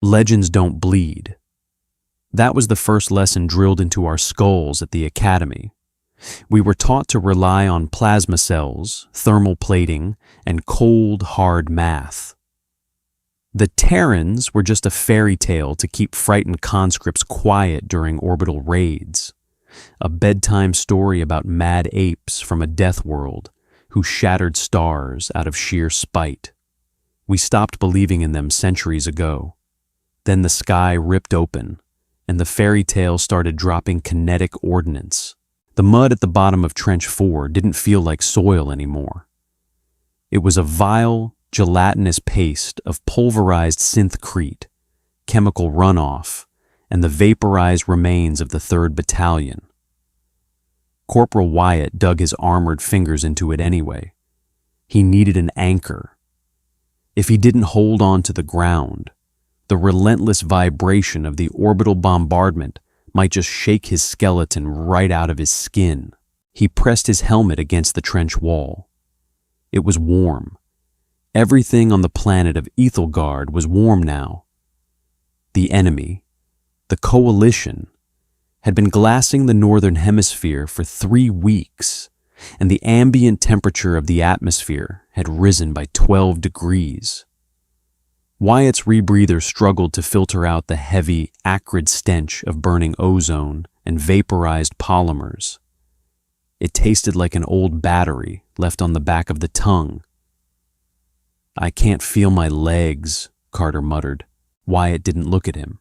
Legends don't bleed. That was the first lesson drilled into our skulls at the academy. We were taught to rely on plasma cells, thermal plating, and cold, hard math. The Terrans were just a fairy tale to keep frightened conscripts quiet during orbital raids, a bedtime story about mad apes from a death world who shattered stars out of sheer spite. We stopped believing in them centuries ago. Then the sky ripped open, and the fairy tale started dropping kinetic ordnance. The mud at the bottom of Trench 4 didn't feel like soil anymore. It was a vile, gelatinous paste of pulverized synthcrete, chemical runoff, and the vaporized remains of the 3rd Battalion. Corporal Wyatt dug his armored fingers into it anyway. He needed an anchor. If he didn't hold on to the ground, the relentless vibration of the orbital bombardment might just shake his skeleton right out of his skin. He pressed his helmet against the trench wall. It was warm. Everything on the planet of Ethelgard was warm now. The enemy, the coalition, had been glassing the northern hemisphere for 3 weeks, and the ambient temperature of the atmosphere had risen by 12 degrees. Wyatt's rebreather struggled to filter out the heavy, acrid stench of burning ozone and vaporized polymers. It tasted like an old battery left on the back of the tongue. "I can't feel my legs," Carter muttered. Wyatt didn't look at him.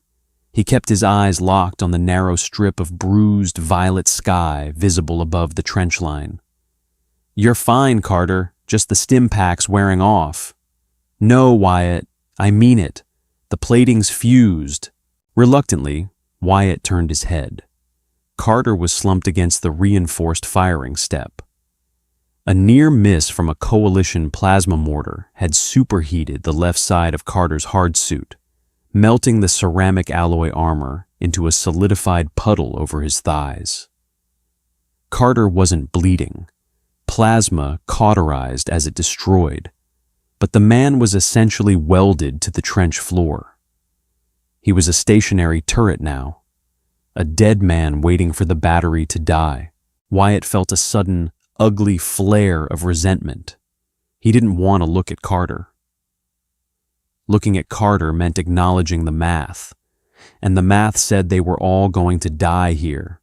He kept his eyes locked on the narrow strip of bruised violet sky visible above the trench line. "You're fine, Carter. Just the stim pack's wearing off." "No, Wyatt. I mean it. The plating's fused." Reluctantly, Wyatt turned his head. Carter was slumped against the reinforced firing step. A near miss from a coalition plasma mortar had superheated the left side of Carter's hard suit, melting the ceramic alloy armor into a solidified puddle over his thighs. Carter wasn't bleeding. Plasma cauterized as it destroyed, but the man was essentially welded to the trench floor. He was a stationary turret now, a dead man waiting for the battery to die. Wyatt felt a sudden, ugly flare of resentment. He didn't want to look at Carter. Looking at Carter meant acknowledging the math, and the math said they were all going to die here,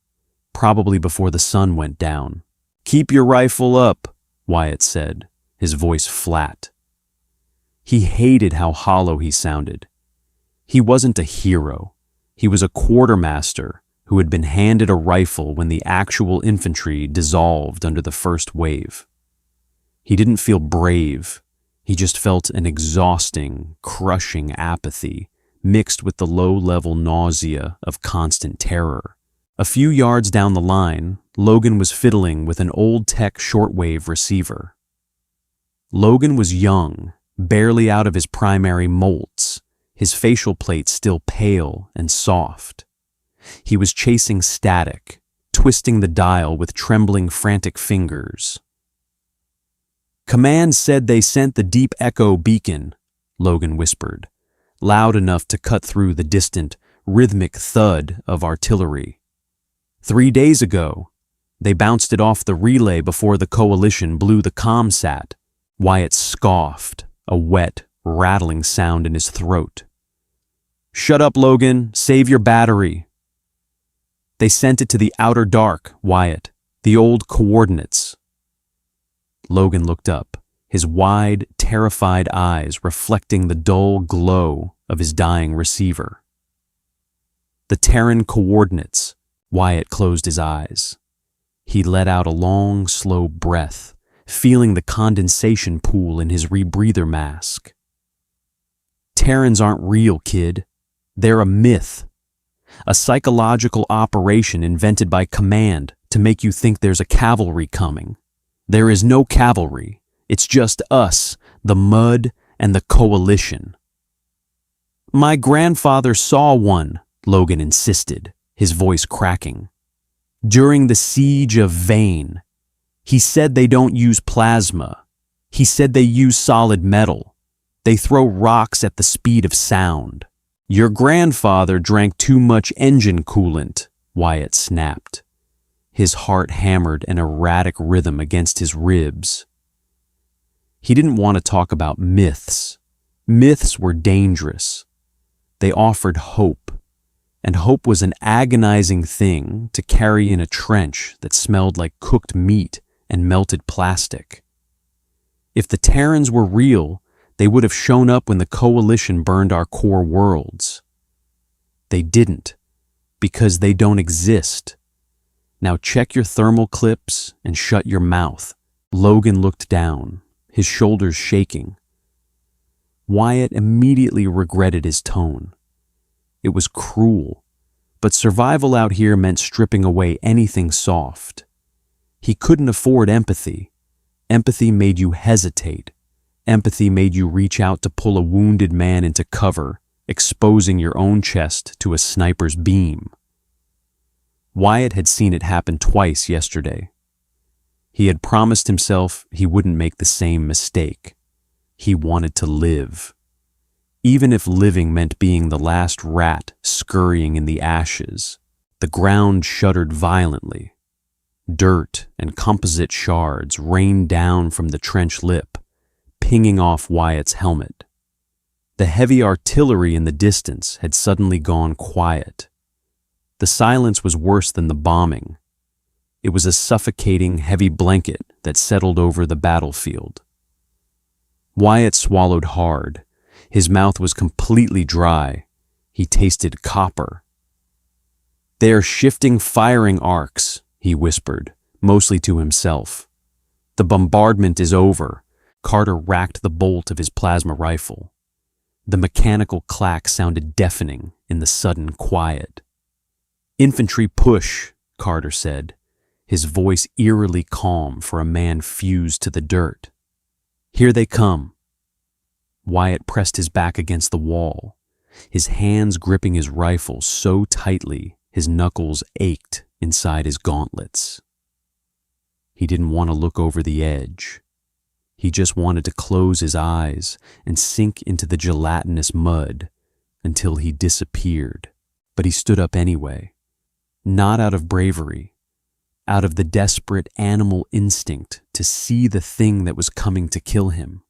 probably before the sun went down. "Keep your rifle up," Wyatt said, his voice flat. He hated how hollow he sounded. He wasn't a hero. He was a quartermaster who had been handed a rifle when the actual infantry dissolved under the first wave. He didn't feel brave. He just felt an exhausting, crushing apathy mixed with the low-level nausea of constant terror. A few yards down the line, Logan was fiddling with an old-tech shortwave receiver. Logan was young, barely out of his primary molts, his facial plate still pale and soft. He was chasing static, twisting the dial with trembling, frantic fingers. "Command said they sent the Deep Echo beacon," Logan whispered, loud enough to cut through the distant, rhythmic thud of artillery. 3 days ago, they bounced it off the relay before the coalition blew the comsat." Wyatt scoffed, a wet, rattling sound in his throat. "Shut up, Logan. Save your battery." "They sent it to the outer dark, Wyatt. The old coordinates." Logan looked up, his wide, terrified eyes reflecting the dull glow of his dying receiver. "The Terran coordinates." Wyatt closed his eyes. He let out a long, slow breath, feeling the condensation pool in his rebreather mask. "Terrans aren't real, kid. They're a myth. A psychological operation invented by command to make you think there's a cavalry coming. There is no cavalry. It's just us, the mud, and the coalition." "My grandfather saw one," Logan insisted, his voice cracking. "During the siege of Vane. He said they don't use plasma. He said they use solid metal. They throw rocks at the speed of sound." "Your grandfather drank too much engine coolant," Wyatt snapped. His heart hammered an erratic rhythm against his ribs. He didn't want to talk about myths. Myths were dangerous. They offered hope, and hope was an agonizing thing to carry in a trench that smelled like cooked meat and melted plastic. If the Terrans were real, they would have shown up when the Coalition burned our core worlds. They didn't, because they don't exist. Now check your thermal clips and shut your mouth. Logan looked down, his shoulders shaking. Wyatt immediately regretted his tone. It was cruel, but survival out here meant stripping away anything soft. He couldn't afford empathy. Empathy made you hesitate. Empathy made you reach out to pull a wounded man into cover, exposing your own chest to a sniper's beam. Wyatt had seen it happen twice yesterday. He had promised himself he wouldn't make the same mistake. He wanted to live. Even if living meant being the last rat scurrying in the ashes. The ground shuddered violently. Dirt and composite shards rained down from the trench lip, pinging off Wyatt's helmet. The heavy artillery in the distance had suddenly gone quiet. The silence was worse than the bombing. It was a suffocating, heavy blanket that settled over the battlefield. Wyatt swallowed hard. His mouth was completely dry. He tasted copper. "They're shifting firing arcs," he whispered, mostly to himself. "The bombardment is over." Carter racked the bolt of his plasma rifle. The mechanical clack sounded deafening in the sudden quiet. "Infantry push," Carter said, his voice eerily calm for a man fused to the dirt. "Here they come." Wyatt pressed his back against the wall, his hands gripping his rifle so tightly his knuckles ached inside his gauntlets. He didn't want to look over the edge. He just wanted to close his eyes and sink into the gelatinous mud until he disappeared. But he stood up anyway, not out of bravery, out of the desperate animal instinct to see the thing that was coming to kill him.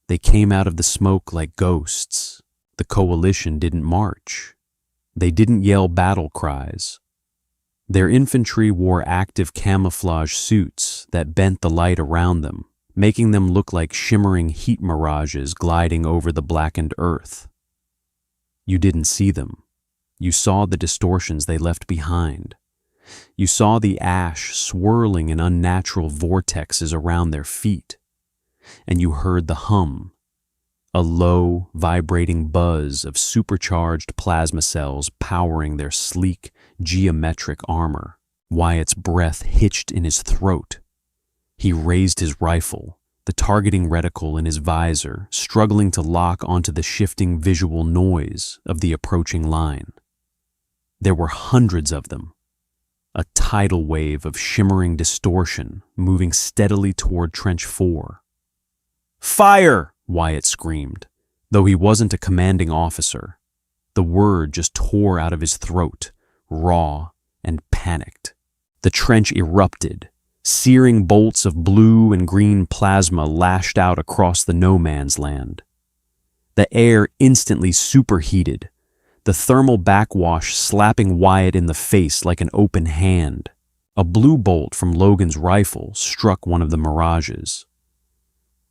They came out of the smoke like ghosts. The Coalition didn't march. They didn't yell battle cries. Their infantry wore active camouflage suits that bent the light around them, making them look like shimmering heat mirages gliding over the blackened earth. You didn't see them. You saw the distortions they left behind. You saw the ash swirling in unnatural vortexes around their feet. And you heard the hum, a low, vibrating buzz of supercharged plasma cells powering their sleek, geometric armor. Wyatt's breath hitched in his throat. He raised his rifle, the targeting reticle in his visor, struggling to lock onto the shifting visual noise of the approaching line. There were hundreds of them, a tidal wave of shimmering distortion moving steadily toward Trench 4. "Fire!" Wyatt screamed, though he wasn't a commanding officer. The word just tore out of his throat, raw and panicked. The trench erupted. Searing bolts of blue and green plasma lashed out across the no man's land. The air instantly superheated, the thermal backwash slapping Wyatt in the face like an open hand. A blue bolt from Logan's rifle struck one of the mirages.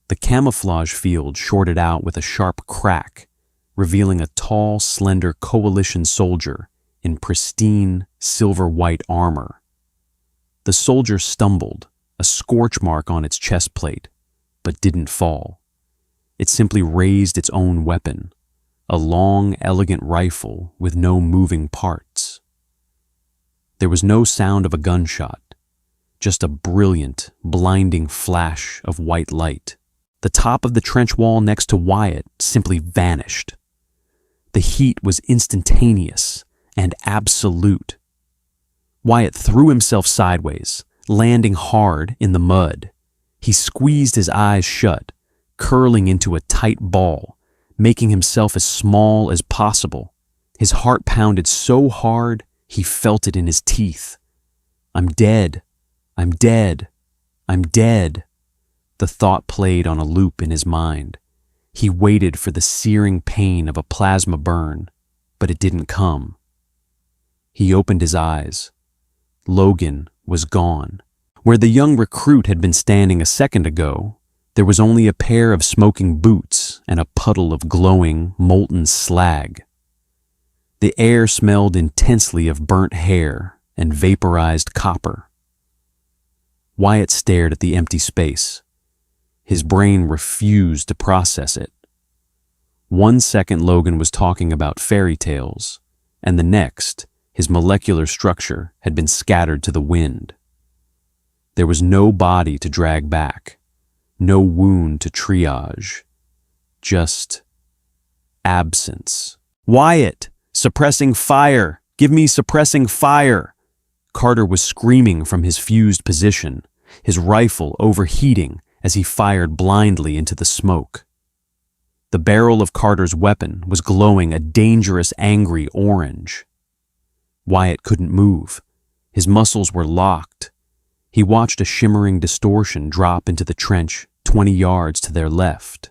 The camouflage field shorted out with a sharp crack, revealing a tall, slender Coalition soldier in pristine, silver-white armor. The soldier stumbled, a scorch mark on its chest plate, but didn't fall. It simply raised its own weapon, a long, elegant rifle with no moving parts. There was no sound of a gunshot, just a brilliant, blinding flash of white light. The top of the trench wall next to Wyatt simply vanished. The heat was instantaneous and absolute. Wyatt threw himself sideways, landing hard in the mud. He squeezed his eyes shut, curling into a tight ball, making himself as small as possible. His heart pounded so hard, he felt it in his teeth. I'm dead. I'm dead. I'm dead. The thought played on a loop in his mind. He waited for the searing pain of a plasma burn, but it didn't come. He opened his eyes. Logan was gone. Where the young recruit had been standing a second ago, there was only a pair of smoking boots and a puddle of glowing, molten slag. The air smelled intensely of burnt hair and vaporized copper. Wyatt stared at the empty space. His brain refused to process it. 1 second Logan was talking about fairy tales, and the next, his molecular structure had been scattered to the wind. There was no body to drag back, no wound to triage, just absence. Wyatt! Suppressing fire! Give me suppressing fire! Carter was screaming from his fused position, his rifle overheating as he fired blindly into the smoke. The barrel of Carter's weapon was glowing a dangerous, angry orange. Wyatt couldn't move. His muscles were locked. He watched a shimmering distortion drop into the trench 20 yards to their left.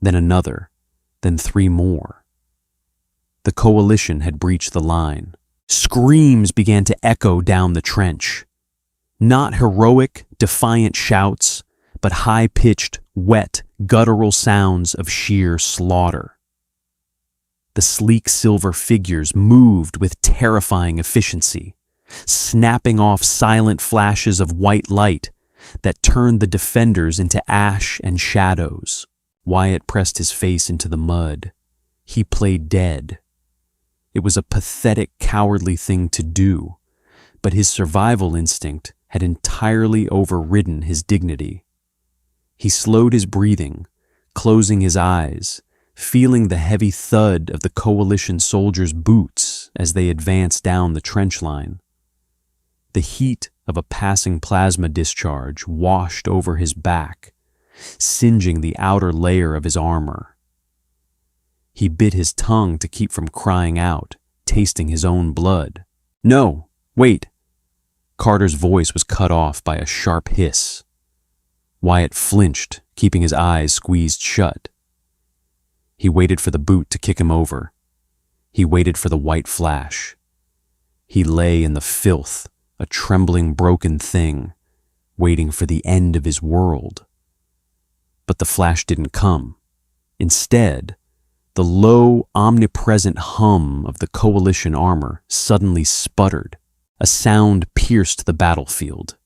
Then another, then 3 more. The coalition had breached the line. Screams began to echo down the trench. Not heroic, defiant shouts, but high-pitched, wet, guttural sounds of sheer slaughter. The sleek silver figures moved with terrifying efficiency, snapping off silent flashes of white light that turned the defenders into ash and shadows. Wyatt pressed his face into the mud. He played dead. It was a pathetic, cowardly thing to do, but his survival instinct had entirely overridden his dignity. He slowed his breathing, closing his eyes, feeling the heavy thud of the coalition soldiers' boots as they advanced down the trench line. The heat of a passing plasma discharge washed over his back, singeing the outer layer of his armor. He bit his tongue to keep from crying out, tasting his own blood. No, wait! Carter's voice was cut off by a sharp hiss. Wyatt flinched, keeping his eyes squeezed shut. He waited for the boot to kick him over. He waited for the white flash. He lay in the filth, a trembling, broken thing, waiting for the end of his world. But the flash didn't come. Instead, the low, omnipresent hum of the coalition armor suddenly sputtered. A sound pierced the battlefield.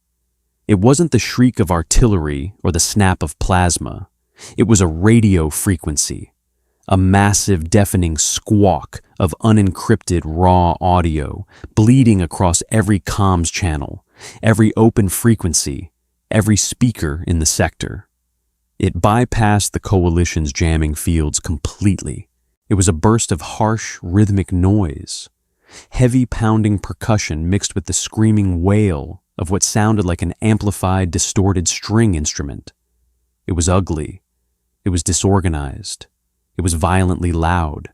It wasn't the shriek of artillery or the snap of plasma. It was a radio frequency, a massive, deafening squawk of unencrypted raw audio bleeding across every comms channel, every open frequency, every speaker in the sector. It bypassed the coalition's jamming fields completely. It was a burst of harsh, rhythmic noise, heavy pounding percussion mixed with the screaming wail of what sounded like an amplified, distorted string instrument. It was ugly. It was disorganized. It was violently loud.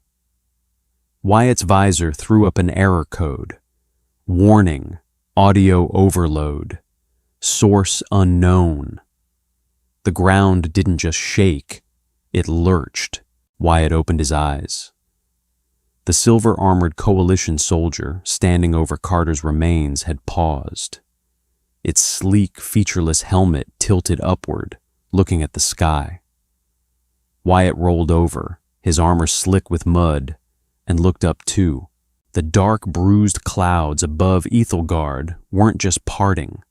Wyatt's visor threw up an error code. Warning, audio overload. Source unknown. The ground didn't just shake, it lurched. Wyatt opened his eyes. The silver-armored coalition soldier standing over Carter's remains had paused. Its sleek, featureless helmet tilted upward, looking at the sky. Wyatt rolled over, his armor slick with mud, and looked up too. The dark, bruised clouds above Ethelgard weren't just parting.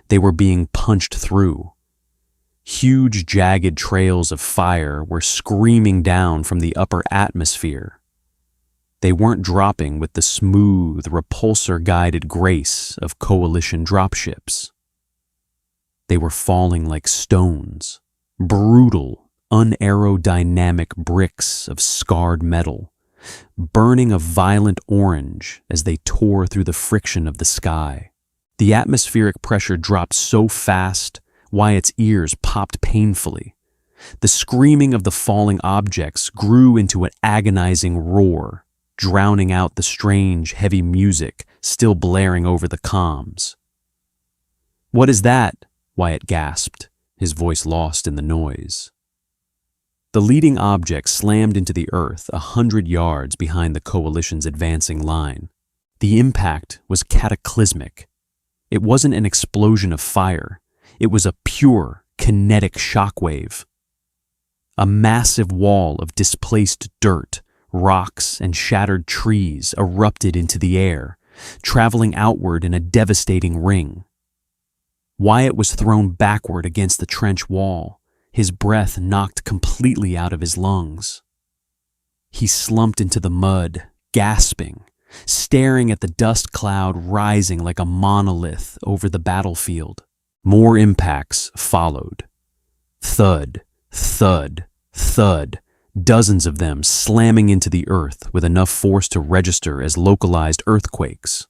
They were being punched through. Huge, jagged trails of fire were screaming down from the upper atmosphere. They weren't dropping with the smooth, repulsor-guided grace of coalition dropships. They were falling like stones, brutal, unaerodynamic bricks of scarred metal, burning a violent orange as they tore through the friction of the sky. The atmospheric pressure dropped so fast, Wyatt's ears popped painfully. The screaming of the falling objects grew into an agonizing roar, drowning out the strange, heavy music still blaring over the comms. "What is that?" Wyatt gasped, his voice lost in the noise. The leading object slammed into the earth 100 yards behind the coalition's advancing line. The impact was cataclysmic. It wasn't an explosion of fire. It was a pure, kinetic shockwave. A massive wall of displaced dirt, rocks, and shattered trees erupted into the air, traveling outward in a devastating ring. Wyatt was thrown backward against the trench wall, his breath knocked completely out of his lungs. He slumped into the mud, gasping, staring at the dust cloud rising like a monolith over the battlefield. More impacts followed. Thud, thud, thud, dozens of them slamming into the earth with enough force to register as localized earthquakes.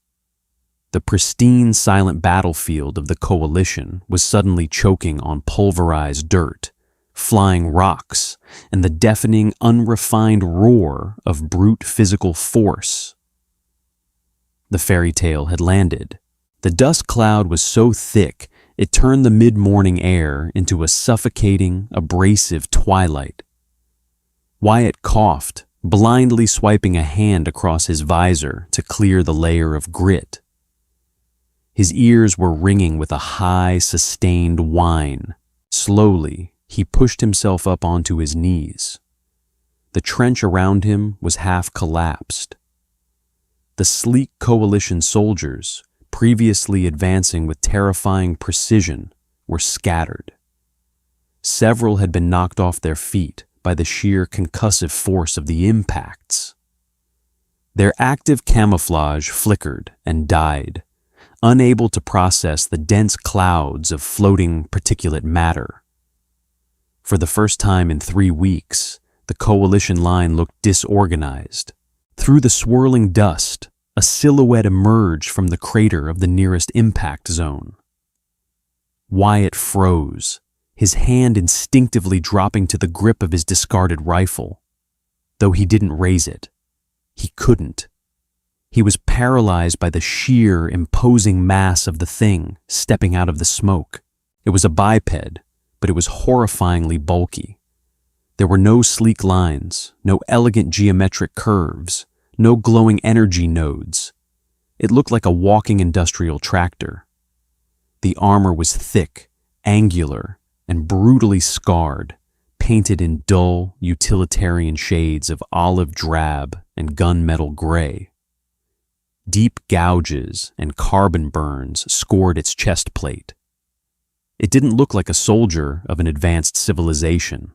The pristine, silent battlefield of the coalition was suddenly choking on pulverized dirt, flying rocks, and the deafening, unrefined roar of brute physical force. The fairy tale had landed. The dust cloud was so thick it turned the mid-morning air into a suffocating, abrasive twilight. Wyatt coughed, blindly swiping a hand across his visor to clear the layer of grit. His ears were ringing with a high, sustained whine. Slowly, he pushed himself up onto his knees. The trench around him was half collapsed. The sleek coalition soldiers, previously advancing with terrifying precision, were scattered. Several had been knocked off their feet by the sheer concussive force of the impacts. Their active camouflage flickered and died, unable to process the dense clouds of floating particulate matter. For the first time in 3 weeks, the coalition line looked disorganized. Through the swirling dust, a silhouette emerged from the crater of the nearest impact zone. Wyatt froze, his hand instinctively dropping to the grip of his discarded rifle. Though he didn't raise it, he couldn't. He was paralyzed by the sheer, imposing mass of the thing stepping out of the smoke. It was a biped, but it was horrifyingly bulky. There were no sleek lines, no elegant geometric curves, no glowing energy nodes. It looked like a walking industrial tractor. The armor was thick, angular, and brutally scarred, painted in dull, utilitarian shades of olive drab and gunmetal gray. Deep gouges and carbon burns scored its chest plate. It didn't look like a soldier of an advanced civilization.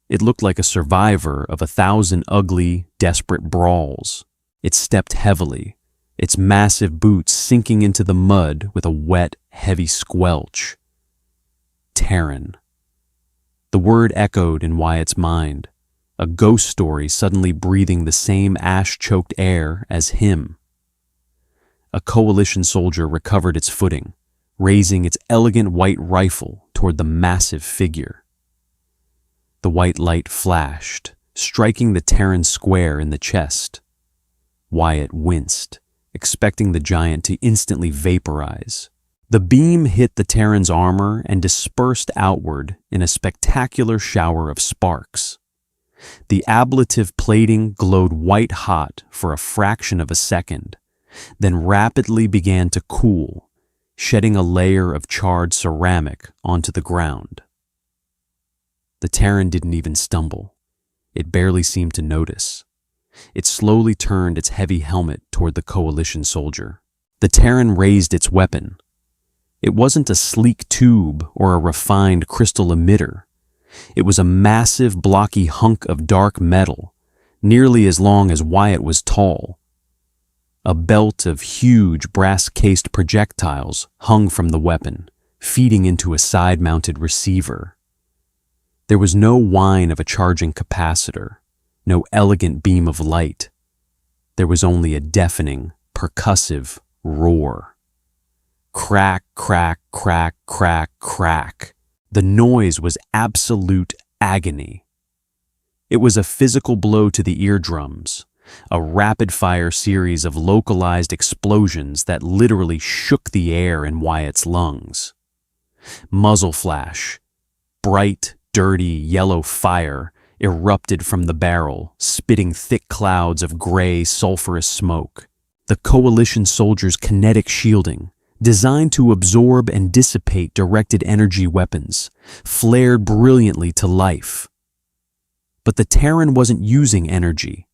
It looked like a survivor of 1,000 ugly, desperate brawls. It stepped heavily, its massive boots sinking into the mud with a wet, heavy squelch. Terran. The word echoed in Wyatt's mind, a ghost story suddenly breathing the same ash-choked air as him. A coalition soldier recovered its footing, raising its elegant white rifle toward the massive figure. The white light flashed, striking the Terran square in the chest. Wyatt winced, expecting the giant to instantly vaporize. The beam hit the Terran's armor and dispersed outward in a spectacular shower of sparks. The ablative plating glowed white-hot for a fraction of a second, then rapidly began to cool, shedding a layer of charred ceramic onto the ground. The Terran didn't even stumble. It barely seemed to notice. It slowly turned its heavy helmet toward the coalition soldier. The Terran raised its weapon. It wasn't a sleek tube or a refined crystal emitter. It was a massive, blocky hunk of dark metal, nearly as long as Wyatt was tall. A belt of huge brass-cased projectiles hung from the weapon, feeding into a side-mounted receiver. There was no whine of a charging capacitor, no elegant beam of light. There was only a deafening, percussive roar. Crack, crack, crack, crack, crack. The noise was absolute agony. It was a physical blow to the eardrums, a rapid-fire series of localized explosions that literally shook the air in Wyatt's lungs. Muzzle flash, bright, dirty yellow fire erupted from the barrel, spitting thick clouds of gray, sulfurous smoke. The coalition soldiers' kinetic shielding, designed to absorb and dissipate directed energy weapons, flared brilliantly to life. But the Terran wasn't using energy.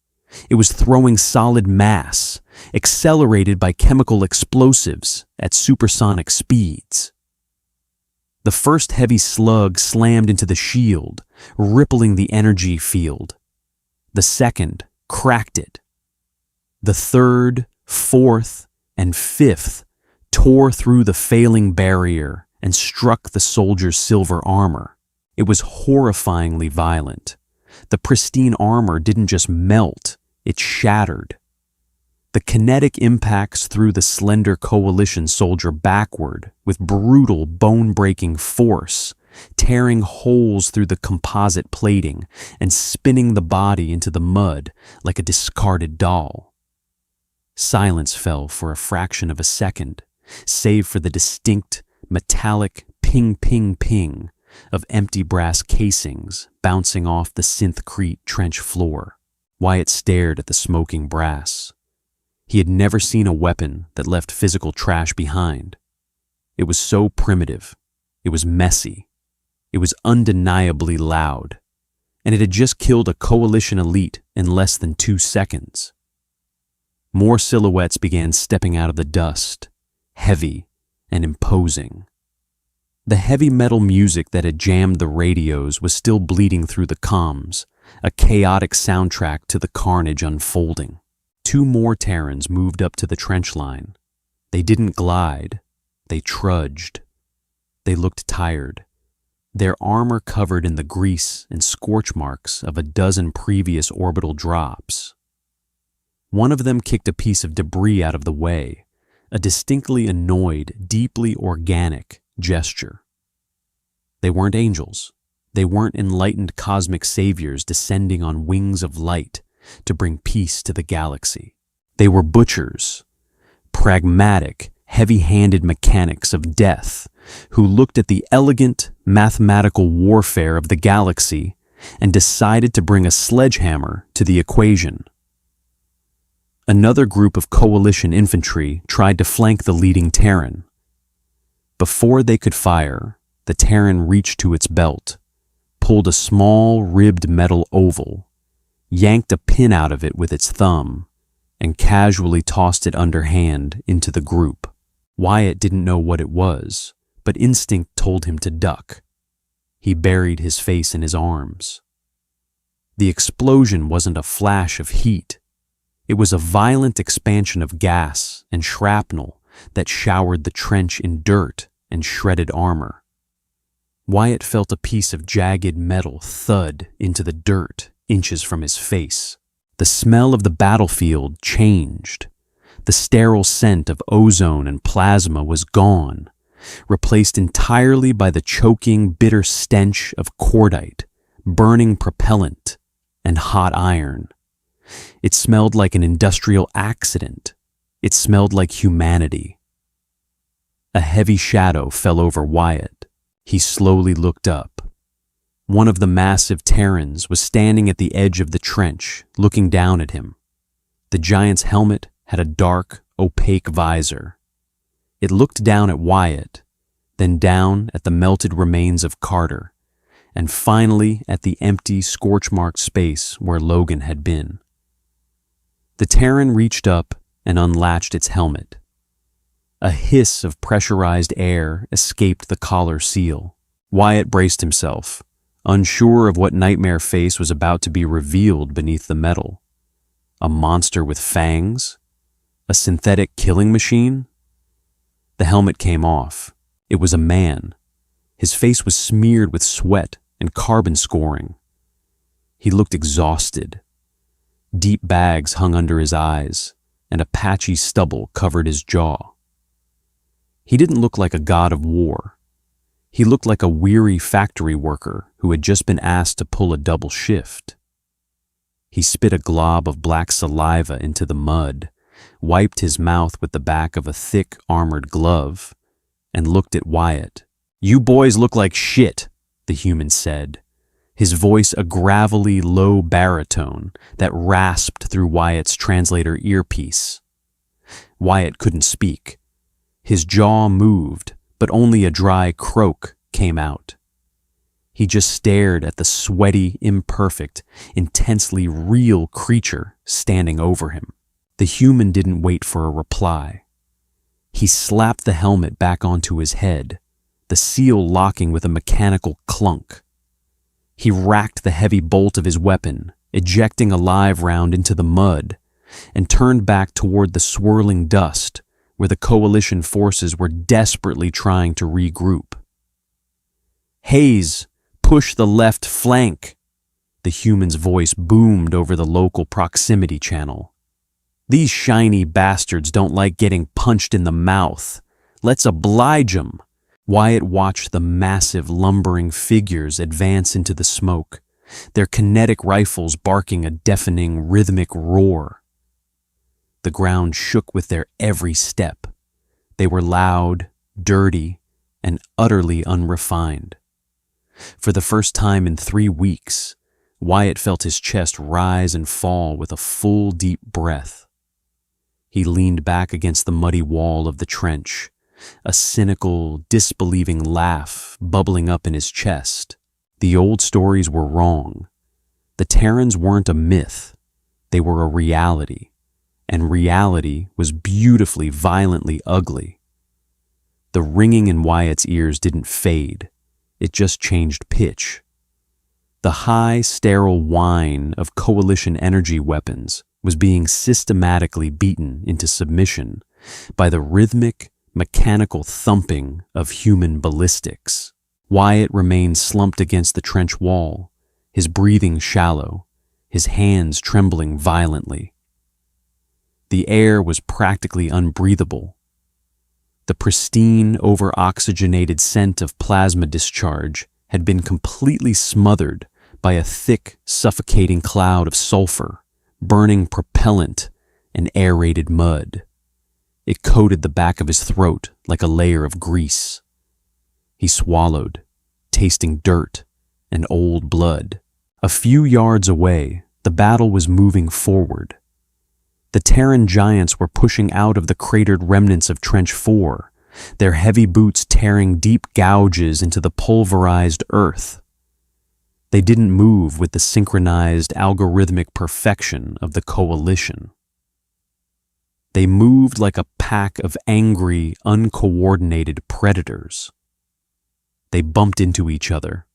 It was throwing solid mass, accelerated by chemical explosives at supersonic speeds. The first heavy slug slammed into the shield, rippling the energy field. The second cracked it. The third, fourth, and fifth tore through the failing barrier and struck the soldier's silver armor. It was horrifyingly violent. The pristine armor didn't just melt, it shattered. The kinetic impacts threw the slender coalition soldier backward with brutal, bone-breaking force, tearing holes through the composite plating and spinning the body into the mud like a discarded doll. Silence fell for a fraction of a second, save for the distinct, metallic ping-ping-ping of empty brass casings bouncing off the synthcrete trench floor. Wyatt stared at the smoking brass. He had never seen a weapon that left physical trash behind. It was so primitive. It was messy. It was undeniably loud. And it had just killed a coalition elite in less than 2 seconds. More silhouettes began stepping out of the dust, heavy and imposing. The heavy metal music that had jammed the radios was still bleeding through the comms, a chaotic soundtrack to the carnage unfolding. 2 more Terrans moved up to the trench line. They didn't glide. They trudged. They looked tired, their armor covered in the grease and scorch marks of a dozen previous orbital drops. One of them kicked a piece of debris out of the way, a distinctly annoyed, deeply organic gesture. They weren't angels. They weren't enlightened cosmic saviors descending on wings of light to bring peace to the galaxy. They were butchers, pragmatic, heavy-handed mechanics of death who looked at the elegant, mathematical warfare of the galaxy and decided to bring a sledgehammer to the equation. Another group of coalition infantry tried to flank the leading Terran. Before they could fire, the Terran reached to its belt, pulled a small, ribbed metal oval, yanked a pin out of it with its thumb, and casually tossed it underhand into the group. Wyatt didn't know what it was, but instinct told him to duck. He buried his face in his arms. The explosion wasn't a flash of heat. It was a violent expansion of gas and shrapnel that showered the trench in dirt and shredded armor. Wyatt felt a piece of jagged metal thud into the dirt inches from his face. The smell of the battlefield changed. The sterile scent of ozone and plasma was gone, replaced entirely by the choking, bitter stench of cordite, burning propellant, and hot iron. It smelled like an industrial accident. It smelled like humanity. A heavy shadow fell over Wyatt. He slowly looked up. One of the massive Terrans was standing at the edge of the trench, looking down at him. The giant's helmet had a dark, opaque visor. It looked down at Wyatt, then down at the melted remains of Carter, and finally at the empty, scorch-marked space where Logan had been. The Terran reached up and unlatched its helmet. A hiss of pressurized air escaped the collar seal. Wyatt braced himself, unsure of what nightmare face was about to be revealed beneath the metal. A monster with fangs? A synthetic killing machine? The helmet came off. It was a man. His face was smeared with sweat and carbon scoring. He looked exhausted. Deep bags hung under his eyes, and a patchy stubble covered his jaw. He didn't look like a god of war. He looked like a weary factory worker who had just been asked to pull a double shift. He spit a glob of black saliva into the mud, wiped his mouth with the back of a thick, armored glove, and looked at Wyatt. "You boys look like shit," the human said, his voice a gravelly, low baritone that rasped through Wyatt's translator earpiece. Wyatt couldn't speak. His jaw moved, but only a dry croak came out. He just stared at the sweaty, imperfect, intensely real creature standing over him. The human didn't wait for a reply. He slapped the helmet back onto his head, the seal locking with a mechanical clunk. He racked the heavy bolt of his weapon, ejecting a live round into the mud, and turned back toward the swirling dust where the coalition forces were desperately trying to regroup. "Hayes, push the left flank," the human's voice boomed over the local proximity channel. "These shiny bastards don't like getting punched in the mouth. Let's oblige 'em." Wyatt watched the massive, lumbering figures advance into the smoke, their kinetic rifles barking a deafening, rhythmic roar. The ground shook with their every step. They were loud, dirty, and utterly unrefined. For the first time in 3 weeks, Wyatt felt his chest rise and fall with a full, deep breath. He leaned back against the muddy wall of the trench, a cynical, disbelieving laugh bubbling up in his chest. The old stories were wrong. The Terrans weren't a myth. They were a reality. And reality was beautifully, violently ugly. The ringing in Wyatt's ears didn't fade. It just changed pitch. The high, sterile whine of coalition energy weapons was being systematically beaten into submission by the rhythmic, mechanical thumping of human ballistics. Wyatt remained slumped against the trench wall, his breathing shallow, his hands trembling violently. The air was practically unbreathable. The pristine, over-oxygenated scent of plasma discharge had been completely smothered by a thick, suffocating cloud of sulfur, burning propellant, and aerated mud. It coated the back of his throat like a layer of grease. He swallowed, tasting dirt and old blood. A few yards away, the battle was moving forward. The Terran giants were pushing out of the cratered remnants of Trench 4, their heavy boots tearing deep gouges into the pulverized earth. They didn't move with the synchronized, algorithmic perfection of the coalition. They moved like a pack of angry, uncoordinated predators. They bumped into each other.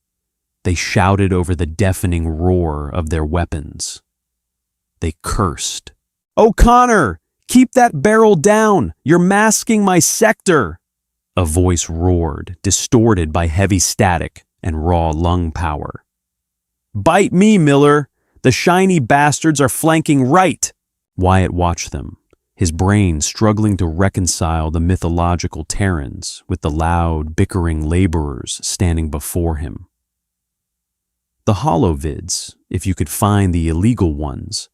They shouted over the deafening roar of their weapons. They cursed. "O'Connor, keep that barrel down! You're masking my sector!" A voice roared, distorted by heavy static and raw lung power. "Bite me, Miller! The shiny bastards are flanking right!" Wyatt watched them, his brain struggling to reconcile the mythological Terrans with the loud, bickering laborers standing before him. The holovids, if you could find the illegal ones,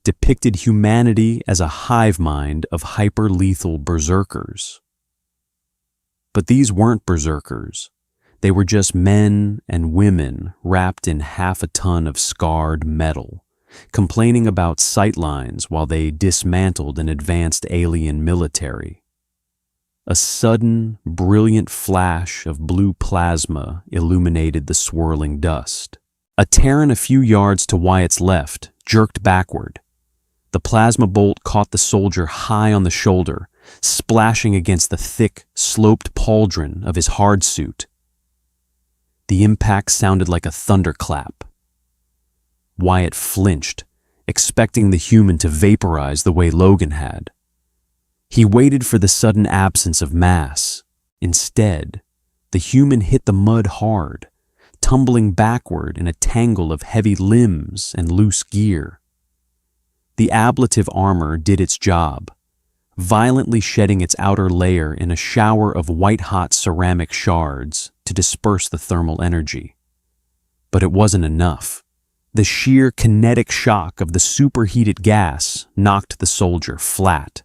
depicted humanity as a hive mind of hyper-lethal berserkers. But these weren't berserkers. They were just men and women wrapped in half a ton of scarred metal, complaining about sightlines while they dismantled an advanced alien military. A sudden, brilliant flash of blue plasma illuminated the swirling dust. A Terran a few yards to Wyatt's left jerked backward. The plasma bolt caught the soldier high on the shoulder, splashing against the thick, sloped pauldron of his hard suit. The impact sounded like a thunderclap. Wyatt flinched, expecting the human to vaporize the way Logan had. He waited for the sudden absence of mass. Instead, the human hit the mud hard, tumbling backward in a tangle of heavy limbs and loose gear. The ablative armor did its job, violently shedding its outer layer in a shower of white-hot ceramic shards to disperse the thermal energy. But it wasn't enough. The sheer kinetic shock of the superheated gas knocked the soldier flat.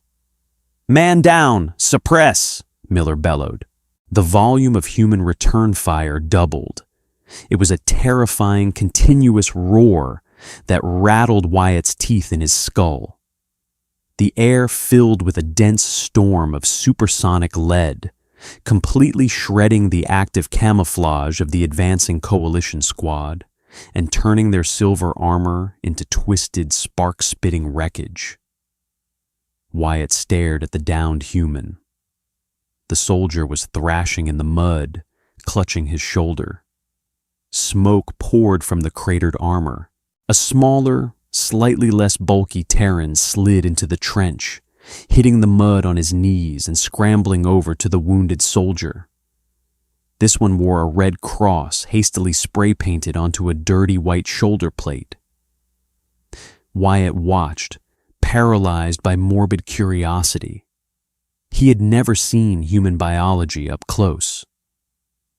"Man down! Suppress!" Miller bellowed. The volume of human return fire doubled. It was a terrifying, continuous roar that rattled Wyatt's teeth in his skull. The air filled with a dense storm of supersonic lead, completely shredding the active camouflage of the advancing coalition squad and turning their silver armor into twisted, spark-spitting wreckage. Wyatt stared at the downed human. The soldier was thrashing in the mud, clutching his shoulder. Smoke poured from the cratered armor. A smaller, slightly less bulky Terran slid into the trench, hitting the mud on his knees and scrambling over to the wounded soldier. This one wore a red cross hastily spray-painted onto a dirty white shoulder plate. Wyatt watched, paralyzed by morbid curiosity. He had never seen human biology up close.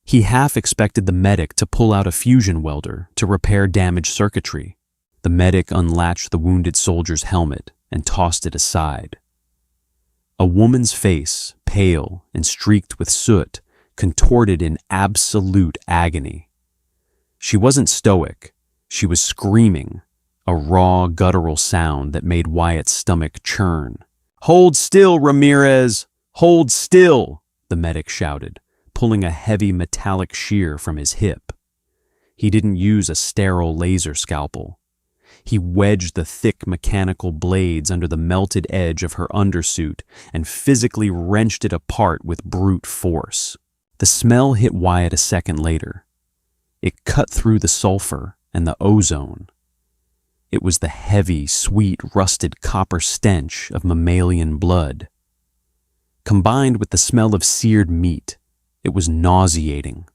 He half expected the medic to pull out a fusion welder to repair damaged circuitry. The medic unlatched the wounded soldier's helmet and tossed it aside. A woman's face, pale and streaked with soot, contorted in absolute agony. She wasn't stoic. She was screaming, a raw, guttural sound that made Wyatt's stomach churn. "Hold still, Ramirez! Hold still!" the medic shouted, pulling a heavy metallic shear from his hip. He didn't use a sterile laser scalpel. He wedged the thick mechanical blades under the melted edge of her undersuit and physically wrenched it apart with brute force. The smell hit Wyatt a second later. It cut through the sulfur and the ozone. It was the heavy, sweet, rusted copper stench of mammalian blood. Combined with the smell of seared meat, it was nauseating.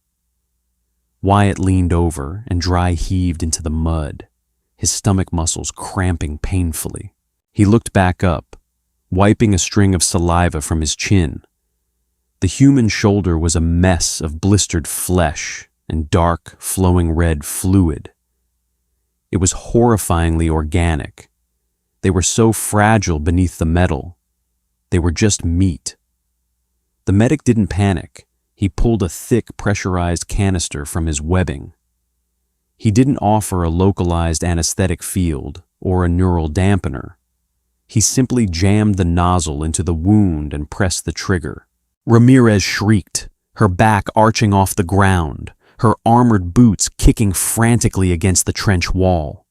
Wyatt leaned over and dry heaved into the mud, his stomach muscles cramping painfully. He looked back up, wiping a string of saliva from his chin. The human shoulder was a mess of blistered flesh and dark, flowing red fluid. It was horrifyingly organic. They were so fragile beneath the metal. They were just meat. The medic didn't panic. He pulled a thick, pressurized canister from his webbing. He didn't offer a localized anesthetic field or a neural dampener. He simply jammed the nozzle into the wound and pressed the trigger. Ramirez shrieked, her back arching off the ground, her armored boots kicking frantically against the trench wall.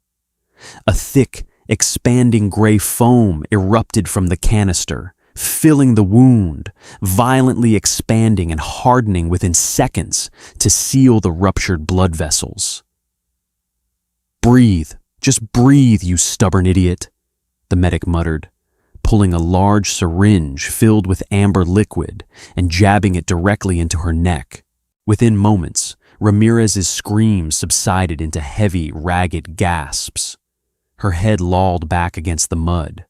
A thick, expanding gray foam erupted from the canister, filling the wound, violently expanding and hardening within seconds to seal the ruptured blood vessels. "Breathe, just breathe, you stubborn idiot," the medic muttered, pulling a large syringe filled with amber liquid and jabbing it directly into her neck. Within moments, Ramirez's screams subsided into heavy, ragged gasps. Her head lolled back against the mud.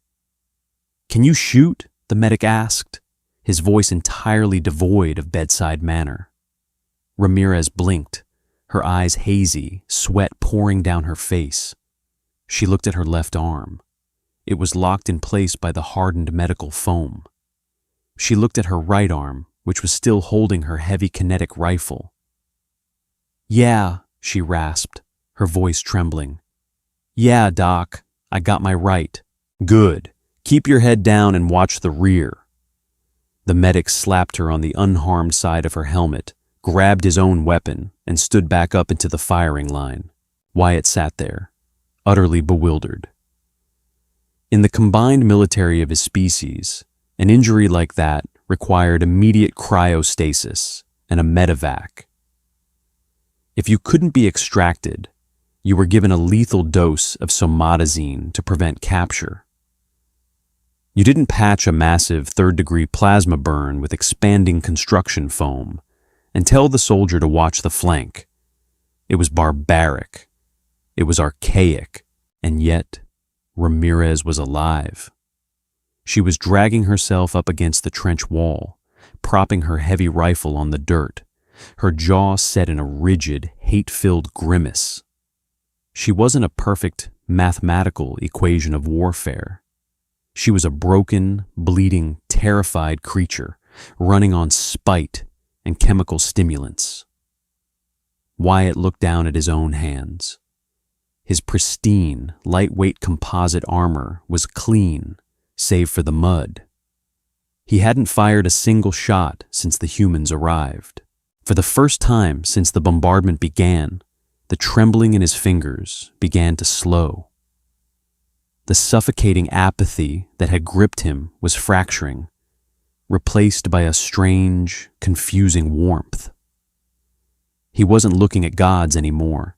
"Can you shoot?" the medic asked, his voice entirely devoid of bedside manner. Ramirez blinked, her eyes hazy, sweat pouring down her face. She looked at her left arm. It was locked in place by the hardened medical foam. She looked at her right arm, which was still holding her heavy kinetic rifle. "Yeah," she rasped, her voice trembling. "Yeah, Doc, I got my right." "Good. Keep your head down and watch the rear." The medic slapped her on the unharmed side of her helmet, grabbed his own weapon, and stood back up into the firing line. Wyatt sat there, utterly bewildered. In the combined military of his species, an injury like that required immediate cryostasis and a medevac. If you couldn't be extracted, you were given a lethal dose of somatazine to prevent capture. You didn't patch a massive third-degree plasma burn with expanding construction foam and tell the soldier to watch the flank. It was barbaric. It was archaic, and yet Ramirez was alive. She was dragging herself up against the trench wall, propping her heavy rifle on the dirt, her jaw set in a rigid, hate-filled grimace. She wasn't a perfect mathematical equation of warfare. She was a broken, bleeding, terrified creature, running on spite and chemical stimulants. Wyatt looked down at his own hands. His pristine, lightweight composite armor was clean, save for the mud. He hadn't fired a single shot since the humans arrived. For the first time since the bombardment began, the trembling in his fingers began to slow. The suffocating apathy that had gripped him was fracturing, replaced by a strange, confusing warmth. He wasn't looking at gods anymore.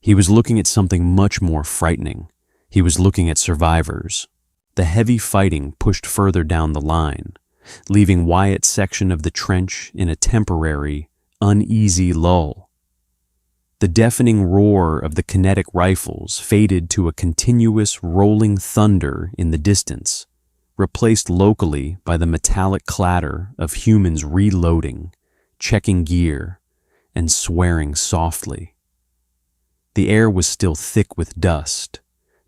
He was looking at something much more frightening. He was looking at survivors. The heavy fighting pushed further down the line, leaving Wyatt's section of the trench in a temporary, uneasy lull. The deafening roar of the kinetic rifles faded to a continuous rolling thunder in the distance, replaced locally by the metallic clatter of humans reloading, checking gear, and swearing softly. The air was still thick with dust,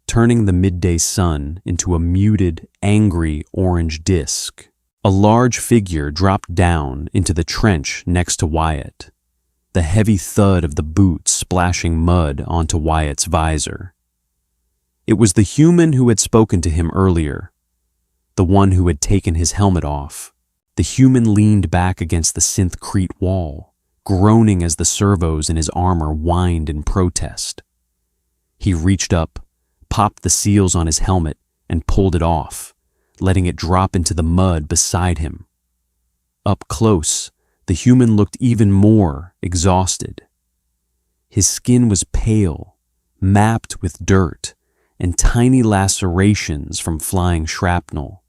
turning the midday sun into a muted, angry orange disk. A large figure dropped down into the trench next to Wyatt, the heavy thud of the boots splashing mud onto Wyatt's visor. It was the human who had spoken to him earlier, the one who had taken his helmet off. The human leaned back against the synthcrete wall, groaning as the servos in his armor whined in protest. He reached up, popped the seals on his helmet, and pulled it off, letting it drop into the mud beside him. Up close, the human looked even more exhausted. His skin was pale, mapped with dirt, and tiny lacerations from flying shrapnel.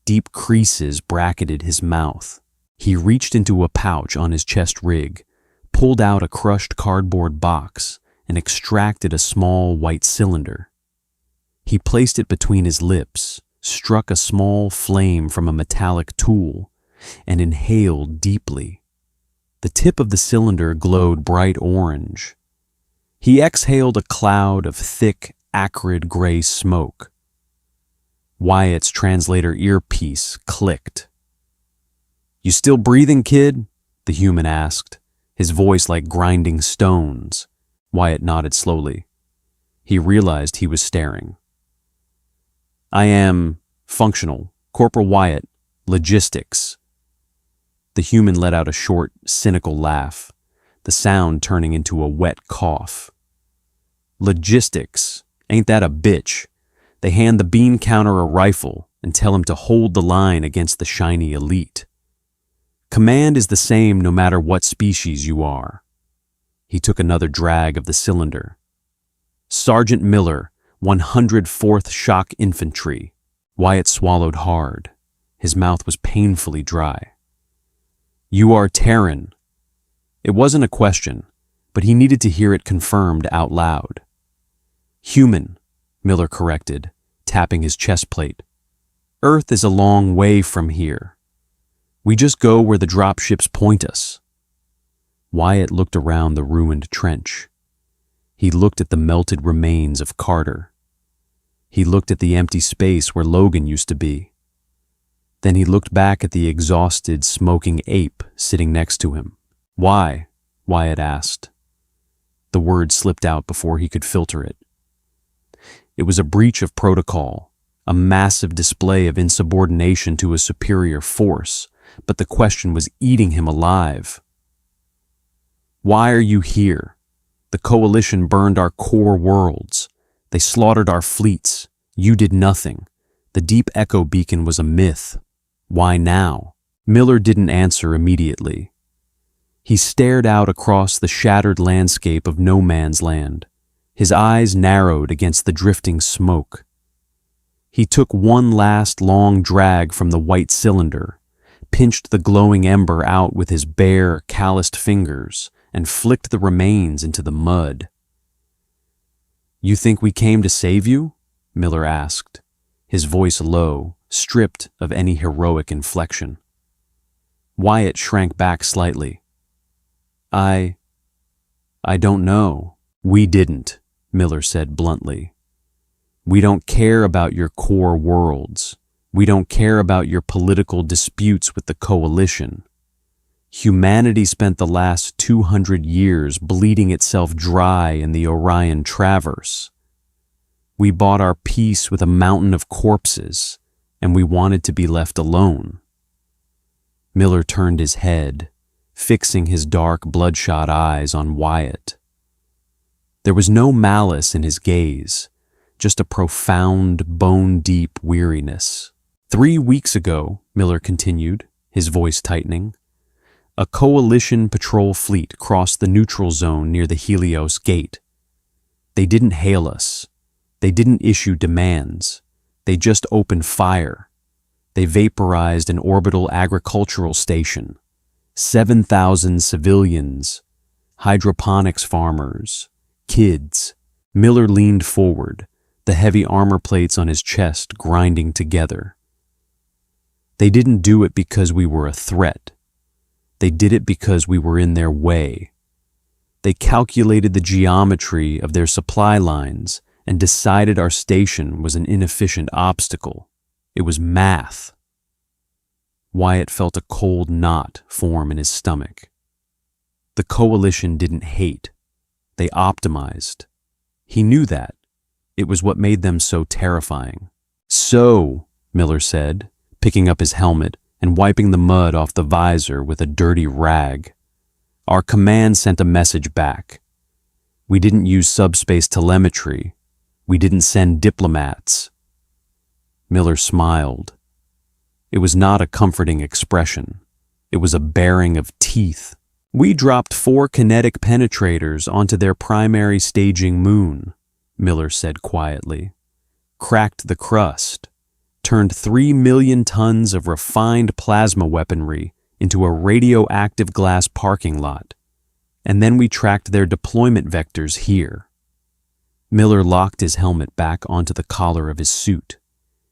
Deep creases bracketed his mouth. He reached into a pouch on his chest rig, pulled out a crushed cardboard box, and extracted a small white cylinder. He placed it between his lips, struck a small flame from a metallic tool, and inhaled deeply. The tip of the cylinder glowed bright orange. He exhaled a cloud of thick, acrid gray smoke. Wyatt's translator earpiece clicked. "You still breathing, kid?" the human asked, his voice like grinding stones. Wyatt nodded slowly. He realized he was staring. "I am functional, Corporal Wyatt, logistics." The human let out a short, cynical laugh, the sound turning into a wet cough. "Logistics, ain't that a bitch? They hand the bean counter a rifle and tell him to hold the line against the shiny elite. Command is the same no matter what species you are." He took another drag of the cylinder. "Sergeant Miller, 104th Shock Infantry." Wyatt swallowed hard. His mouth was painfully dry. "You are Terran." It wasn't a question, but he needed to hear it confirmed out loud. "Human," Miller corrected, tapping his chest plate. "Earth is a long way from here. We just go where the dropships point us." Wyatt looked around the ruined trench. He looked at the melted remains of Carter. He looked at the empty space where Logan used to be. Then he looked back at the exhausted, smoking ape sitting next to him. "Why?" Wyatt asked. The word slipped out before he could filter it. It was a breach of protocol, a massive display of insubordination to a superior force, but the question was eating him alive. "Why are you here? The coalition burned our core worlds. They slaughtered our fleets. You did nothing. The Deep Echo Beacon was a myth. Why now?" Miller didn't answer immediately. He stared out across the shattered landscape of no man's land. His eyes narrowed against the drifting smoke. He took one last long drag from the white cylinder, pinched the glowing ember out with his bare, calloused fingers, and flicked the remains into the mud. "You think we came to save you?" Miller asked, his voice low, stripped of any heroic inflection. Wyatt shrank back slightly. I don't know. We didn't, Miller said bluntly. We don't care about your core worlds. We don't care about your political disputes with the coalition. Humanity spent the last 200 years bleeding itself dry in the Orion Traverse. We bought our peace with a mountain of corpses, and we wanted to be left alone. Miller turned his head, fixing his dark, bloodshot eyes on Wyatt. There was no malice in his gaze, just a profound, bone-deep weariness. 3 weeks ago, Miller continued, his voice tightening, a coalition patrol fleet crossed the neutral zone near the Helios Gate. They didn't hail us. They didn't issue demands. They just opened fire. They vaporized an orbital agricultural station. 7,000 civilians, hydroponics farmers, kids. Miller leaned forward, the heavy armor plates on his chest grinding together. They didn't do it because we were a threat. They did it because we were in their way. They calculated the geometry of their supply lines and decided our station was an inefficient obstacle. It was math. Wyatt felt a cold knot form in his stomach. The coalition didn't hate. They optimized. He knew that. It was what made them so terrifying. So, Miller said, picking up his helmet and wiping the mud off the visor with a dirty rag. Our command sent a message back. We didn't use subspace telemetry. We didn't send diplomats. Miller smiled. It was not a comforting expression. It was a baring of teeth. We dropped 4 kinetic penetrators onto their primary staging moon, Miller said quietly. Cracked the crust. Turned 3 million tons of refined plasma weaponry into a radioactive glass parking lot, and then we tracked their deployment vectors here. Miller locked his helmet back onto the collar of his suit.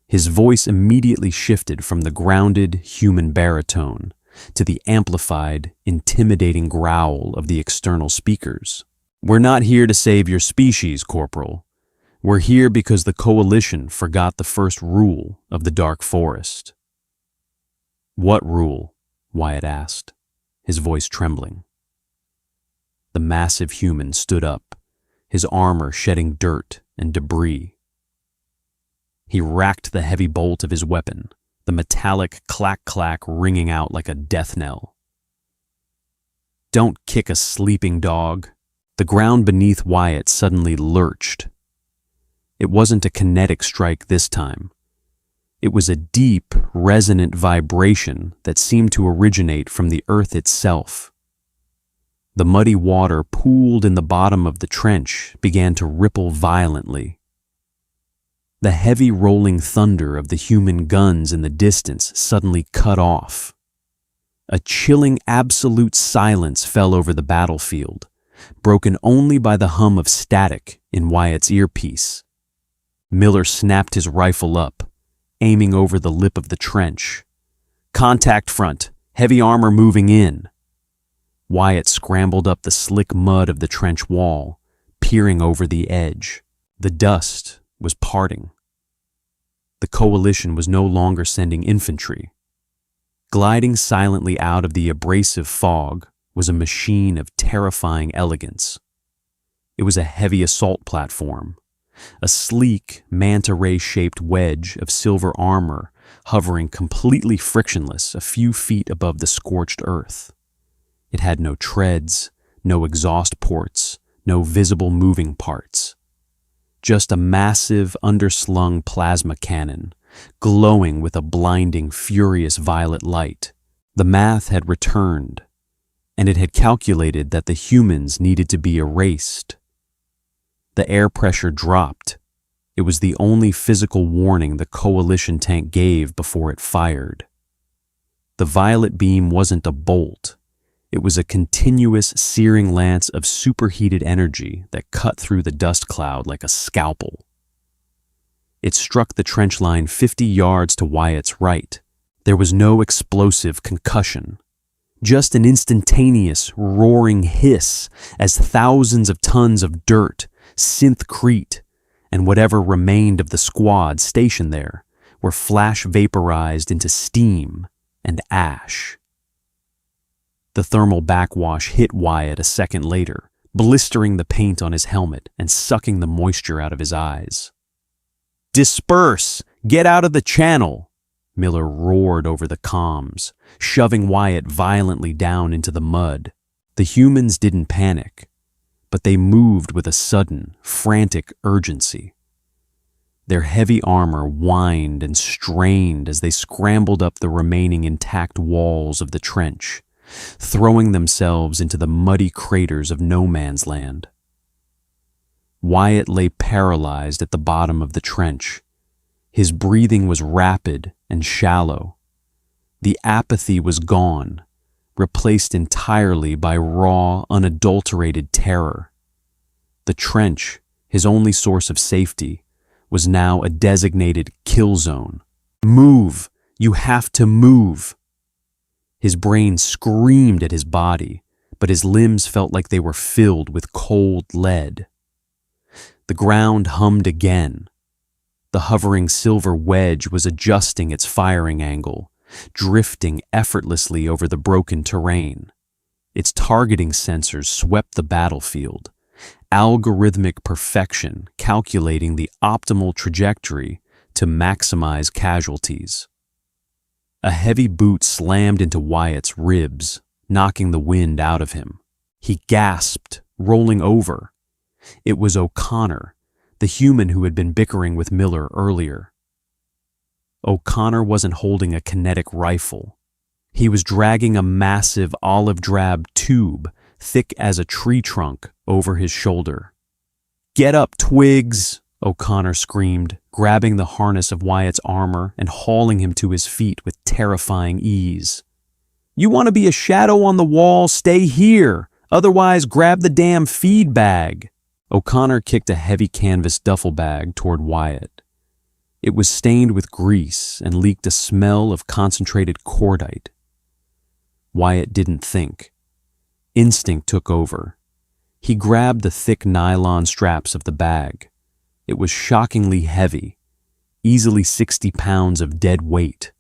His voice immediately shifted from the grounded human baritone to the amplified, intimidating growl of the external speakers. We're not here to save your species, Corporal. We're here because the coalition forgot the first rule of the Dark Forest. What rule? Wyatt asked, his voice trembling. The massive human stood up, his armor shedding dirt and debris. He racked the heavy bolt of his weapon, the metallic clack-clack ringing out like a death knell. Don't kick a sleeping dog. The ground beneath Wyatt suddenly lurched. It wasn't a kinetic strike this time. It was a deep, resonant vibration that seemed to originate from the earth itself. The muddy water pooled in the bottom of the trench began to ripple violently. The heavy rolling thunder of the human guns in the distance suddenly cut off. A chilling absolute silence fell over the battlefield, broken only by the hum of static in Wyatt's earpiece. Miller snapped his rifle up, aiming over the lip of the trench. Contact front, heavy armor moving in. Wyatt scrambled up the slick mud of the trench wall, peering over the edge. The dust was parting. The coalition was no longer sending infantry. Gliding silently out of the abrasive fog was a machine of terrifying elegance. It was a heavy assault platform, a sleek, manta-ray-shaped wedge of silver armor hovering completely frictionless a few feet above the scorched earth. It had no treads, no exhaust ports, no visible moving parts. Just a massive, underslung plasma cannon, glowing with a blinding, furious violet light. The math had returned, and it had calculated that the humans needed to be erased. The air pressure dropped. It was the only physical warning the coalition tank gave before it fired. The violet beam wasn't a bolt. It was a continuous, searing lance of superheated energy that cut through the dust cloud like a scalpel. It struck the trench line 50 yards to Wyatt's right. There was no explosive concussion. Just an instantaneous, roaring hiss as thousands of tons of dirt, synthcrete, and whatever remained of the squad stationed there were flash vaporized into steam and ash. The thermal backwash hit Wyatt a second later, blistering the paint on his helmet and sucking the moisture out of his eyes. "Disperse! Get out of the channel!" Miller roared over the comms, shoving Wyatt violently down into the mud. The humans didn't panic, but they moved with a sudden, frantic urgency. Their heavy armor whined and strained as they scrambled up the remaining intact walls of the trench, throwing themselves into the muddy craters of no man's land. Wyatt lay paralyzed at the bottom of the trench. His breathing was rapid and shallow. The apathy was gone, replaced entirely by raw, unadulterated terror. The trench, his only source of safety, was now a designated kill zone. "Move! You have to move!" His brain screamed at his body, but his limbs felt like they were filled with cold lead. The ground hummed again. The hovering silver wedge was adjusting its firing angle, drifting effortlessly over the broken terrain. Its targeting sensors swept the battlefield, algorithmic perfection calculating the optimal trajectory to maximize casualties. A heavy boot slammed into Wyatt's ribs, knocking the wind out of him. He gasped, rolling over. It was O'Connor, the human who had been bickering with Miller earlier. O'Connor wasn't holding a kinetic rifle. He was dragging a massive olive-drab tube, thick as a tree trunk, over his shoulder. "Get up, Twigs!" O'Connor screamed, grabbing the harness of Wyatt's armor and hauling him to his feet with terrifying ease. "You want to be a shadow on the wall? Stay here! Otherwise, grab the damn feed bag!" O'Connor kicked a heavy canvas duffel bag toward Wyatt. It was stained with grease and leaked a smell of concentrated cordite. Wyatt didn't think. Instinct took over. He grabbed the thick nylon straps of the bag. It was shockingly heavy, easily 60 pounds of dead weight.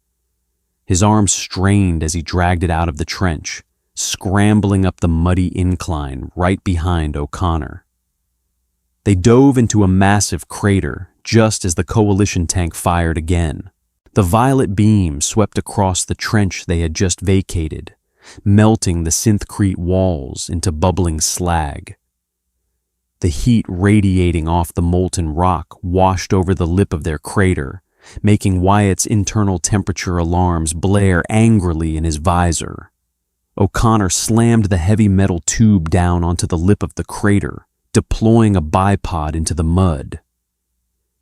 His arms strained as he dragged it out of the trench, scrambling up the muddy incline right behind O'Connor. They dove into a massive crater just as the coalition tank fired again. The violet beam swept across the trench they had just vacated, melting the synthcrete walls into bubbling slag. The heat radiating off the molten rock washed over the lip of their crater, making Wyatt's internal temperature alarms blare angrily in his visor. O'Connor slammed the heavy metal tube down onto the lip of the crater, deploying a bipod into the mud.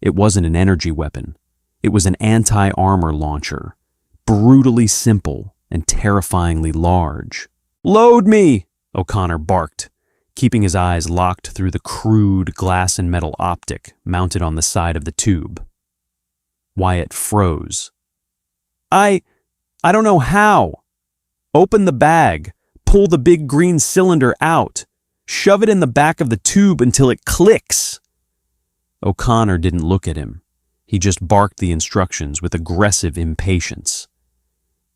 It wasn't an energy weapon. It was an anti-armor launcher, brutally simple and terrifyingly large. "Load me!" O'Connor barked, keeping his eyes locked through the crude glass and metal optic mounted on the side of the tube. Wyatt froze. I don't know how." "Open the bag. Pull the big green cylinder out. Shove it in the back of the tube until it clicks." O'Connor didn't look at him. He just barked the instructions with aggressive impatience.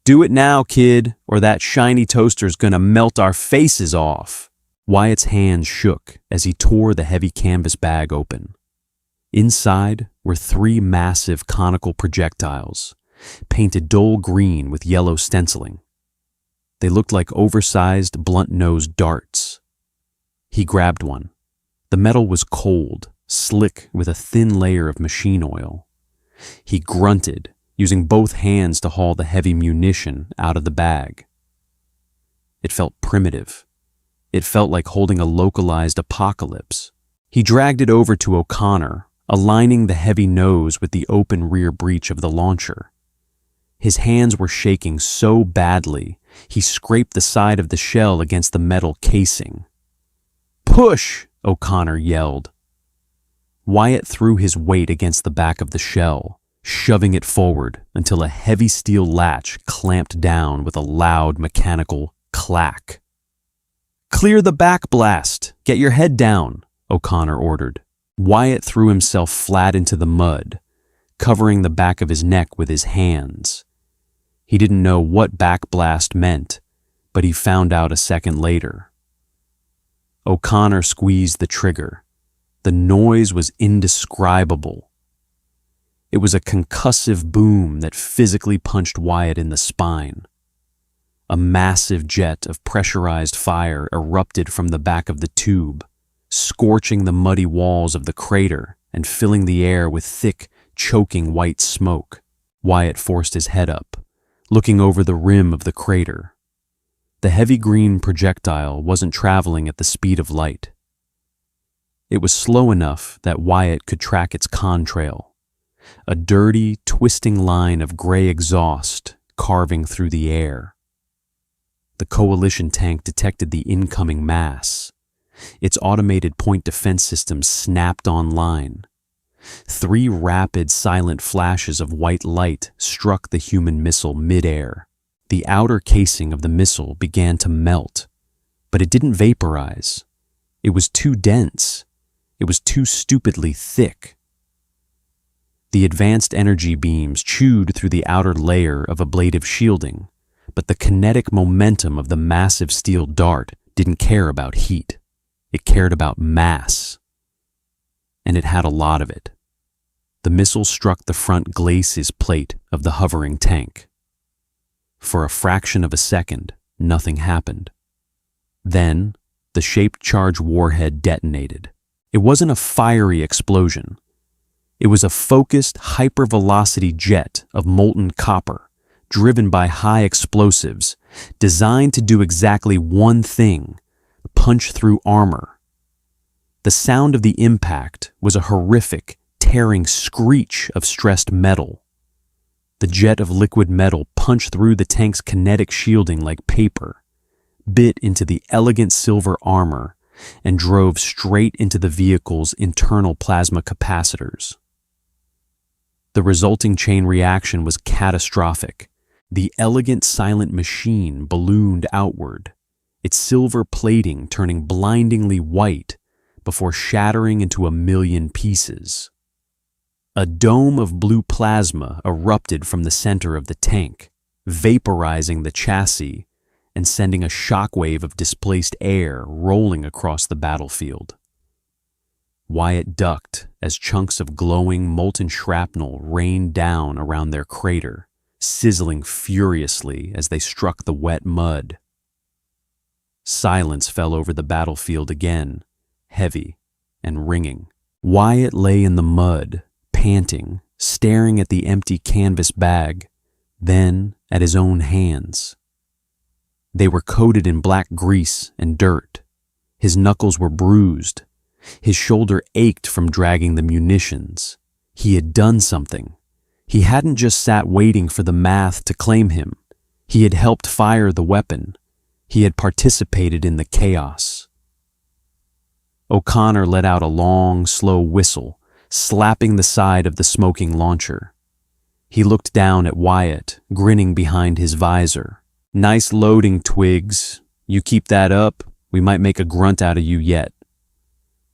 "Do it now, kid, or that shiny toaster's gonna melt our faces off." Wyatt's hands shook as he tore the heavy canvas bag open. Inside were 3 massive conical projectiles, painted dull green with yellow stenciling. They looked like oversized, blunt-nosed darts. He grabbed one. The metal was cold, slick with a thin layer of machine oil. He grunted, using both hands to haul the heavy munition out of the bag. It felt primitive. It felt like holding a localized apocalypse. He dragged it over to O'Connor, aligning the heavy nose with the open rear breech of the launcher. His hands were shaking so badly, he scraped the side of the shell against the metal casing. "Push!" O'Connor yelled. Wyatt threw his weight against the back of the shell, shoving it forward until a heavy steel latch clamped down with a loud mechanical Clack. "Clear the back blast! Get your head down!" O'Connor ordered. Wyatt threw himself flat into the mud, covering the back of his neck with his hands. He didn't know what back blast meant, but he found out a second later. O'Connor squeezed the trigger. The noise was indescribable. It was a concussive boom that physically punched Wyatt in the spine. A massive jet of pressurized fire erupted from the back of the tube, scorching the muddy walls of the crater and filling the air with thick, choking white smoke. Wyatt forced his head up, looking over the rim of the crater. The heavy green projectile wasn't traveling at the speed of light. It was slow enough that Wyatt could track its contrail, a dirty, twisting line of gray exhaust carving through the air. The coalition tank detected the incoming mass. Its automated point defense system snapped online. 3 rapid, silent flashes of white light struck the human missile midair. The outer casing of the missile began to melt, but it didn't vaporize. It was too dense. It was too stupidly thick. The advanced energy beams chewed through the outer layer of ablative shielding, but the kinetic momentum of the massive steel dart didn't care about heat. It cared about mass. And it had a lot of it. The missile struck the front glacis plate of the hovering tank. For a fraction of a second, nothing happened. Then, the shaped charge warhead detonated. It wasn't a fiery explosion. It was a focused, hypervelocity jet of molten copper, driven by high explosives, designed to do exactly one thing: punch through armor. The sound of the impact was a horrific, tearing screech of stressed metal. The jet of liquid metal punched through the tank's kinetic shielding like paper, bit into the elegant silver armor, and drove straight into the vehicle's internal plasma capacitors. The resulting chain reaction was catastrophic. The elegant silent machine ballooned outward, its silver plating turning blindingly white before shattering into a million pieces. A dome of blue plasma erupted from the center of the tank, vaporizing the chassis and sending a shockwave of displaced air rolling across the battlefield. Wyatt ducked as chunks of glowing molten shrapnel rained down around their crater, sizzling furiously as they struck the wet mud. Silence fell over the battlefield again, heavy and ringing. Wyatt lay in the mud, panting, staring at the empty canvas bag, then at his own hands. They were coated in black grease and dirt. His knuckles were bruised. His shoulder ached from dragging the munitions. He had done something. He hadn't just sat waiting for the math to claim him. He had helped fire the weapon. He had participated in the chaos. O'Connor let out a long, slow whistle, slapping the side of the smoking launcher. He looked down at Wyatt, grinning behind his visor. "Nice loading, Twigs. You keep that up, we might make a grunt out of you yet."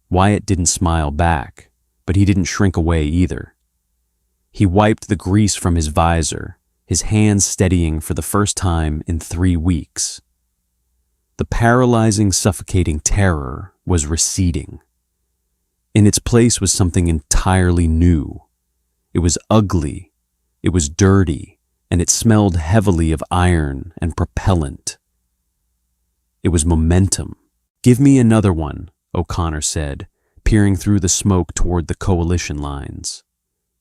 Wyatt didn't smile back, but he didn't shrink away either. He wiped the grease from his visor, his hands steadying for the first time in 3 weeks. The paralyzing, suffocating terror was receding. In its place was something entirely new. It was ugly, it was dirty, and it smelled heavily of iron and propellant. It was momentum. "Give me another one," O'Connor said, peering through the smoke toward the coalition lines.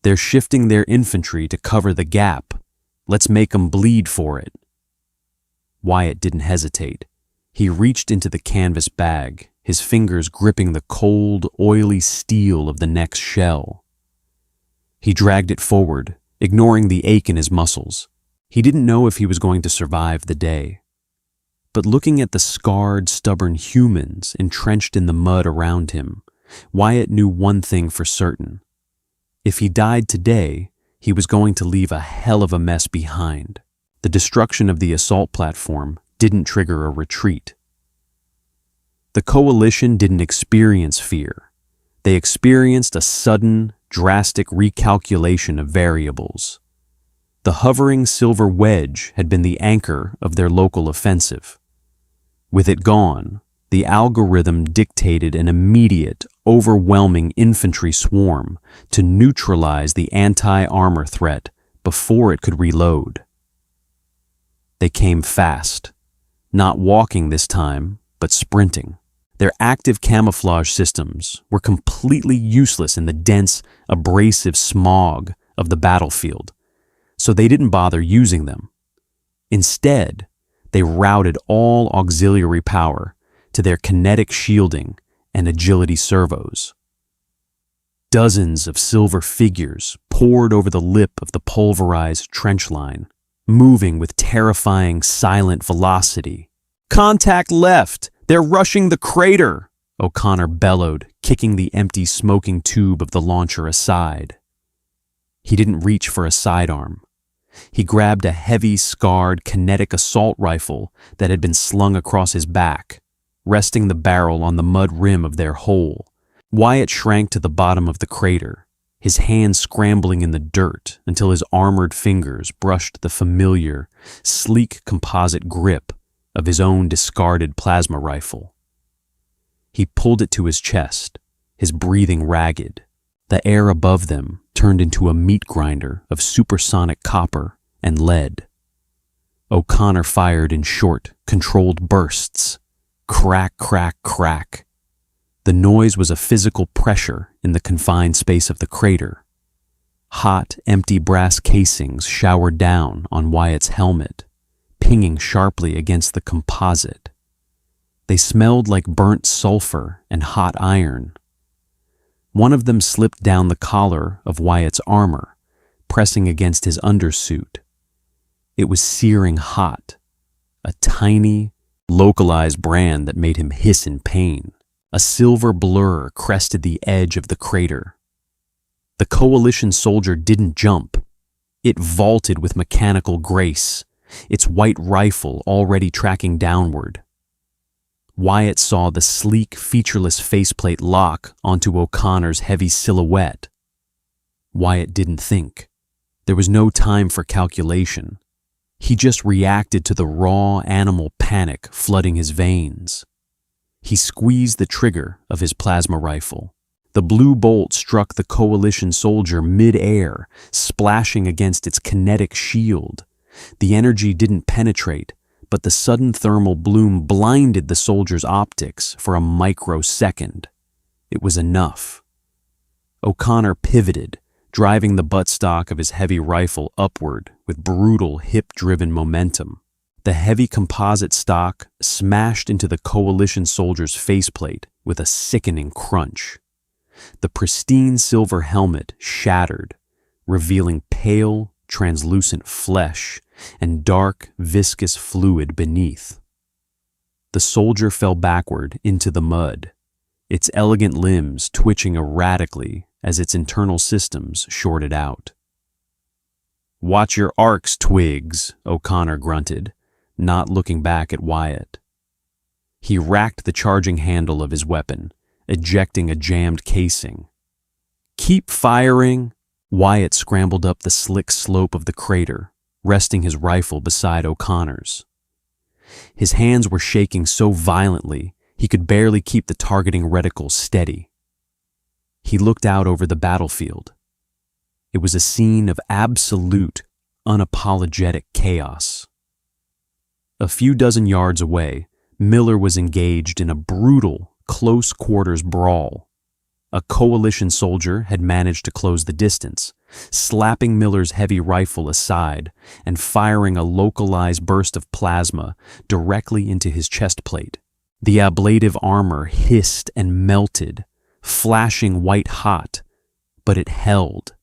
"They're shifting their infantry to cover the gap. Let's make 'em bleed for it." Wyatt didn't hesitate. He reached into the canvas bag, his fingers gripping the cold, oily steel of the next shell. He dragged it forward, ignoring the ache in his muscles. He didn't know if he was going to survive the day. But looking at the scarred, stubborn humans entrenched in the mud around him, Wyatt knew one thing for certain. If he died today, he was going to leave a hell of a mess behind. The destruction of the assault platform didn't trigger a retreat. The coalition didn't experience fear. They experienced a sudden, drastic recalculation of variables. The hovering silver wedge had been the anchor of their local offensive. With it gone, the algorithm dictated an immediate, overwhelming infantry swarm to neutralize the anti-armor threat before it could reload. They came fast, not walking this time, but sprinting. Their active camouflage systems were completely useless in the dense, abrasive smog of the battlefield, so they didn't bother using them. Instead, they routed all auxiliary power to their kinetic shielding and agility servos. Dozens of silver figures poured over the lip of the pulverized trench line, moving with terrifying silent velocity. "Contact left! They're rushing the crater!" O'Connor bellowed, kicking the empty smoking tube of the launcher aside. He didn't reach for a sidearm. He grabbed a heavy, scarred, kinetic assault rifle that had been slung across his back, resting the barrel on the mud rim of their hole. Wyatt shrank to the bottom of the crater, his hands scrambling in the dirt until his armored fingers brushed the familiar, sleek composite grip of his own discarded plasma rifle. He pulled it to his chest, his breathing ragged. The air above them turned into a meat grinder of supersonic copper and lead. O'Connor fired in short, controlled bursts. Crack, crack, crack. The noise was a physical pressure in the confined space of the crater. Hot, empty brass casings showered down on Wyatt's helmet, pinging sharply against the composite. They smelled like burnt sulfur and hot iron. One of them slipped down the collar of Wyatt's armor, pressing against his undersuit. It was searing hot, a tiny, localized brand that made him hiss in pain. A silver blur crested the edge of the crater. The coalition soldier didn't jump. It vaulted with mechanical grace, its white rifle already tracking downward. Wyatt saw the sleek, featureless faceplate lock onto O'Connor's heavy silhouette. Wyatt didn't think. There was no time for calculation. He just reacted to the raw animal panic flooding his veins. He squeezed the trigger of his plasma rifle. The blue bolt struck the coalition soldier mid-air, splashing against its kinetic shield. The energy didn't penetrate, but the sudden thermal bloom blinded the soldier's optics for a microsecond. It was enough. O'Connor pivoted, driving the buttstock of his heavy rifle upward with brutal hip-driven momentum. The heavy composite stock smashed into the coalition soldier's faceplate with a sickening crunch. The pristine silver helmet shattered, revealing pale, translucent flesh and dark, viscous fluid beneath. The soldier fell backward into the mud, its elegant limbs twitching erratically as its internal systems shorted out. "Watch your arcs, Twigs," O'Connor grunted, not looking back at Wyatt. He racked the charging handle of his weapon, ejecting a jammed casing. "Keep firing!" Wyatt scrambled up the slick slope of the crater, resting his rifle beside O'Connor's. His hands were shaking so violently he could barely keep the targeting reticle steady. He looked out over the battlefield. It was a scene of absolute, unapologetic chaos. A few dozen yards away, Miller was engaged in a brutal, close-quarters brawl. A coalition soldier had managed to close the distance, slapping Miller's heavy rifle aside and firing a localized burst of plasma directly into his chest plate. The ablative armor hissed and melted, flashing white hot, but it held.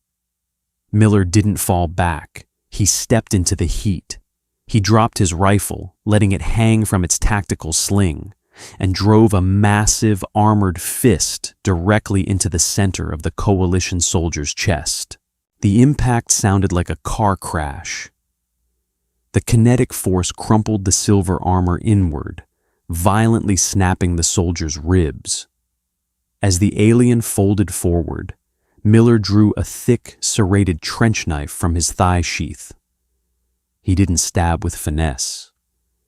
Miller didn't fall back. He stepped into the heat. He dropped his rifle, letting it hang from its tactical sling, and drove a massive armored fist directly into the center of the coalition soldier's chest. The impact sounded like a car crash. The The kinetic force crumpled the silver armor inward, violently snapping the soldier's ribs. As the alien folded forward, Miller drew a thick, serrated trench knife from his thigh sheath. He didn't stab with finesse.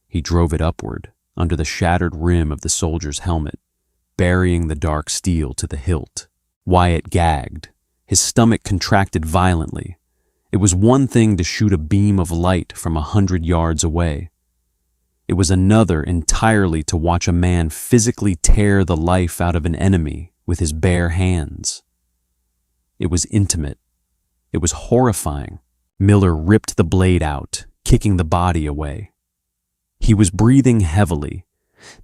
He drove it upward, under the shattered rim of the soldier's helmet, burying the dark steel to the hilt. Wyatt gagged. His stomach contracted violently. It was one thing to shoot a beam of light from 100 yards away. It was another entirely to watch a man physically tear the life out of an enemy with his bare hands. It was intimate. It was horrifying. Miller ripped the blade out, kicking the body away. He was breathing heavily,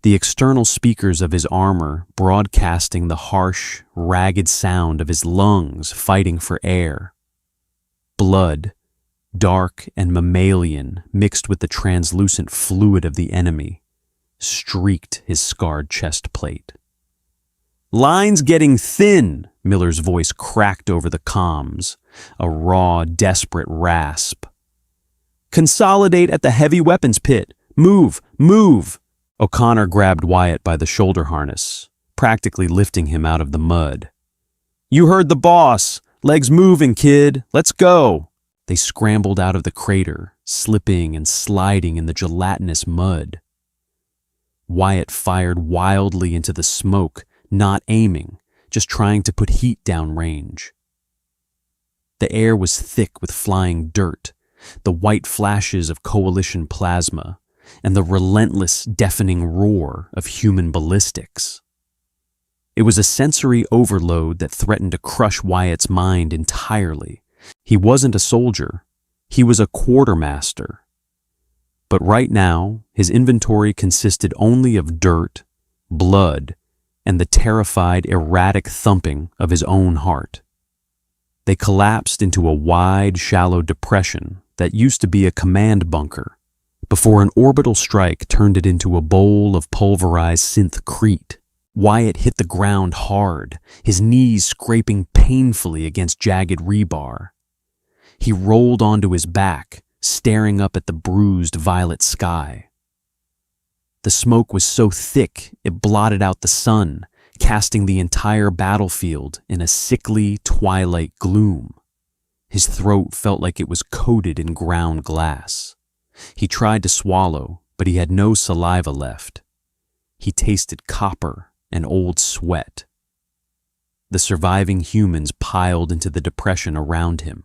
the external speakers of his armor broadcasting the harsh, ragged sound of his lungs fighting for air. Blood, dark and mammalian, mixed with the translucent fluid of the enemy, streaked his scarred chest plate. "Line's getting thin," Miller's voice cracked over the comms, a raw, desperate rasp. "Consolidate at the heavy weapons pit. Move, move!" O'Connor grabbed Wyatt by the shoulder harness, practically lifting him out of the mud. "You heard the boss. Legs moving, kid. Let's go." They scrambled out of the crater, slipping and sliding in the gelatinous mud. Wyatt fired wildly into the smoke, not aiming, just trying to put heat downrange. The air was thick with flying dirt, the white flashes of coalition plasma, and the relentless, deafening roar of human ballistics. It was a sensory overload that threatened to crush Wyatt's mind entirely. He wasn't a soldier. He was a quartermaster. But right now, his inventory consisted only of dirt, blood, and the terrified, erratic thumping of his own heart. They collapsed into a wide, shallow depression that used to be a command bunker, before an orbital strike turned it into a bowl of pulverized synthcrete. Wyatt hit the ground hard, his knees scraping painfully against jagged rebar. He rolled onto his back, staring up at the bruised violet sky. The smoke was so thick it blotted out the sun, casting the entire battlefield in a sickly twilight gloom. His throat felt like it was coated in ground glass. He tried to swallow, but he had no saliva left. He tasted copper and old sweat. The surviving humans piled into the depression around him.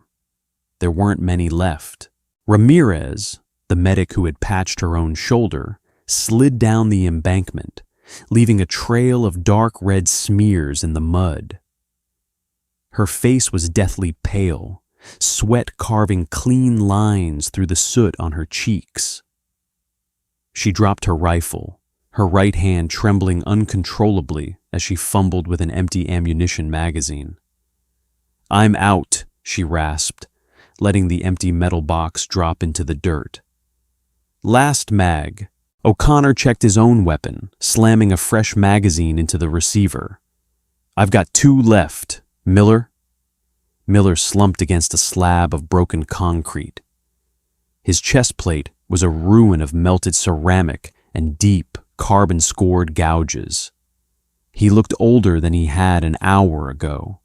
There weren't many left. Ramirez, the medic who had patched her own shoulder, slid down the embankment, leaving a trail of dark red smears in the mud. Her face was deathly pale, sweat carving clean lines through the soot on her cheeks. She dropped her rifle, her right hand trembling uncontrollably as she fumbled with an empty ammunition magazine. "I'm out," she rasped, letting the empty metal box drop into the dirt. "Last mag." O'Connor checked his own weapon, slamming a fresh magazine into the receiver. "I've got 2 left. Miller?" Miller slumped against a slab of broken concrete. His chest plate was a ruin of melted ceramic and deep, carbon-scored gouges. He looked older than he had an hour ago.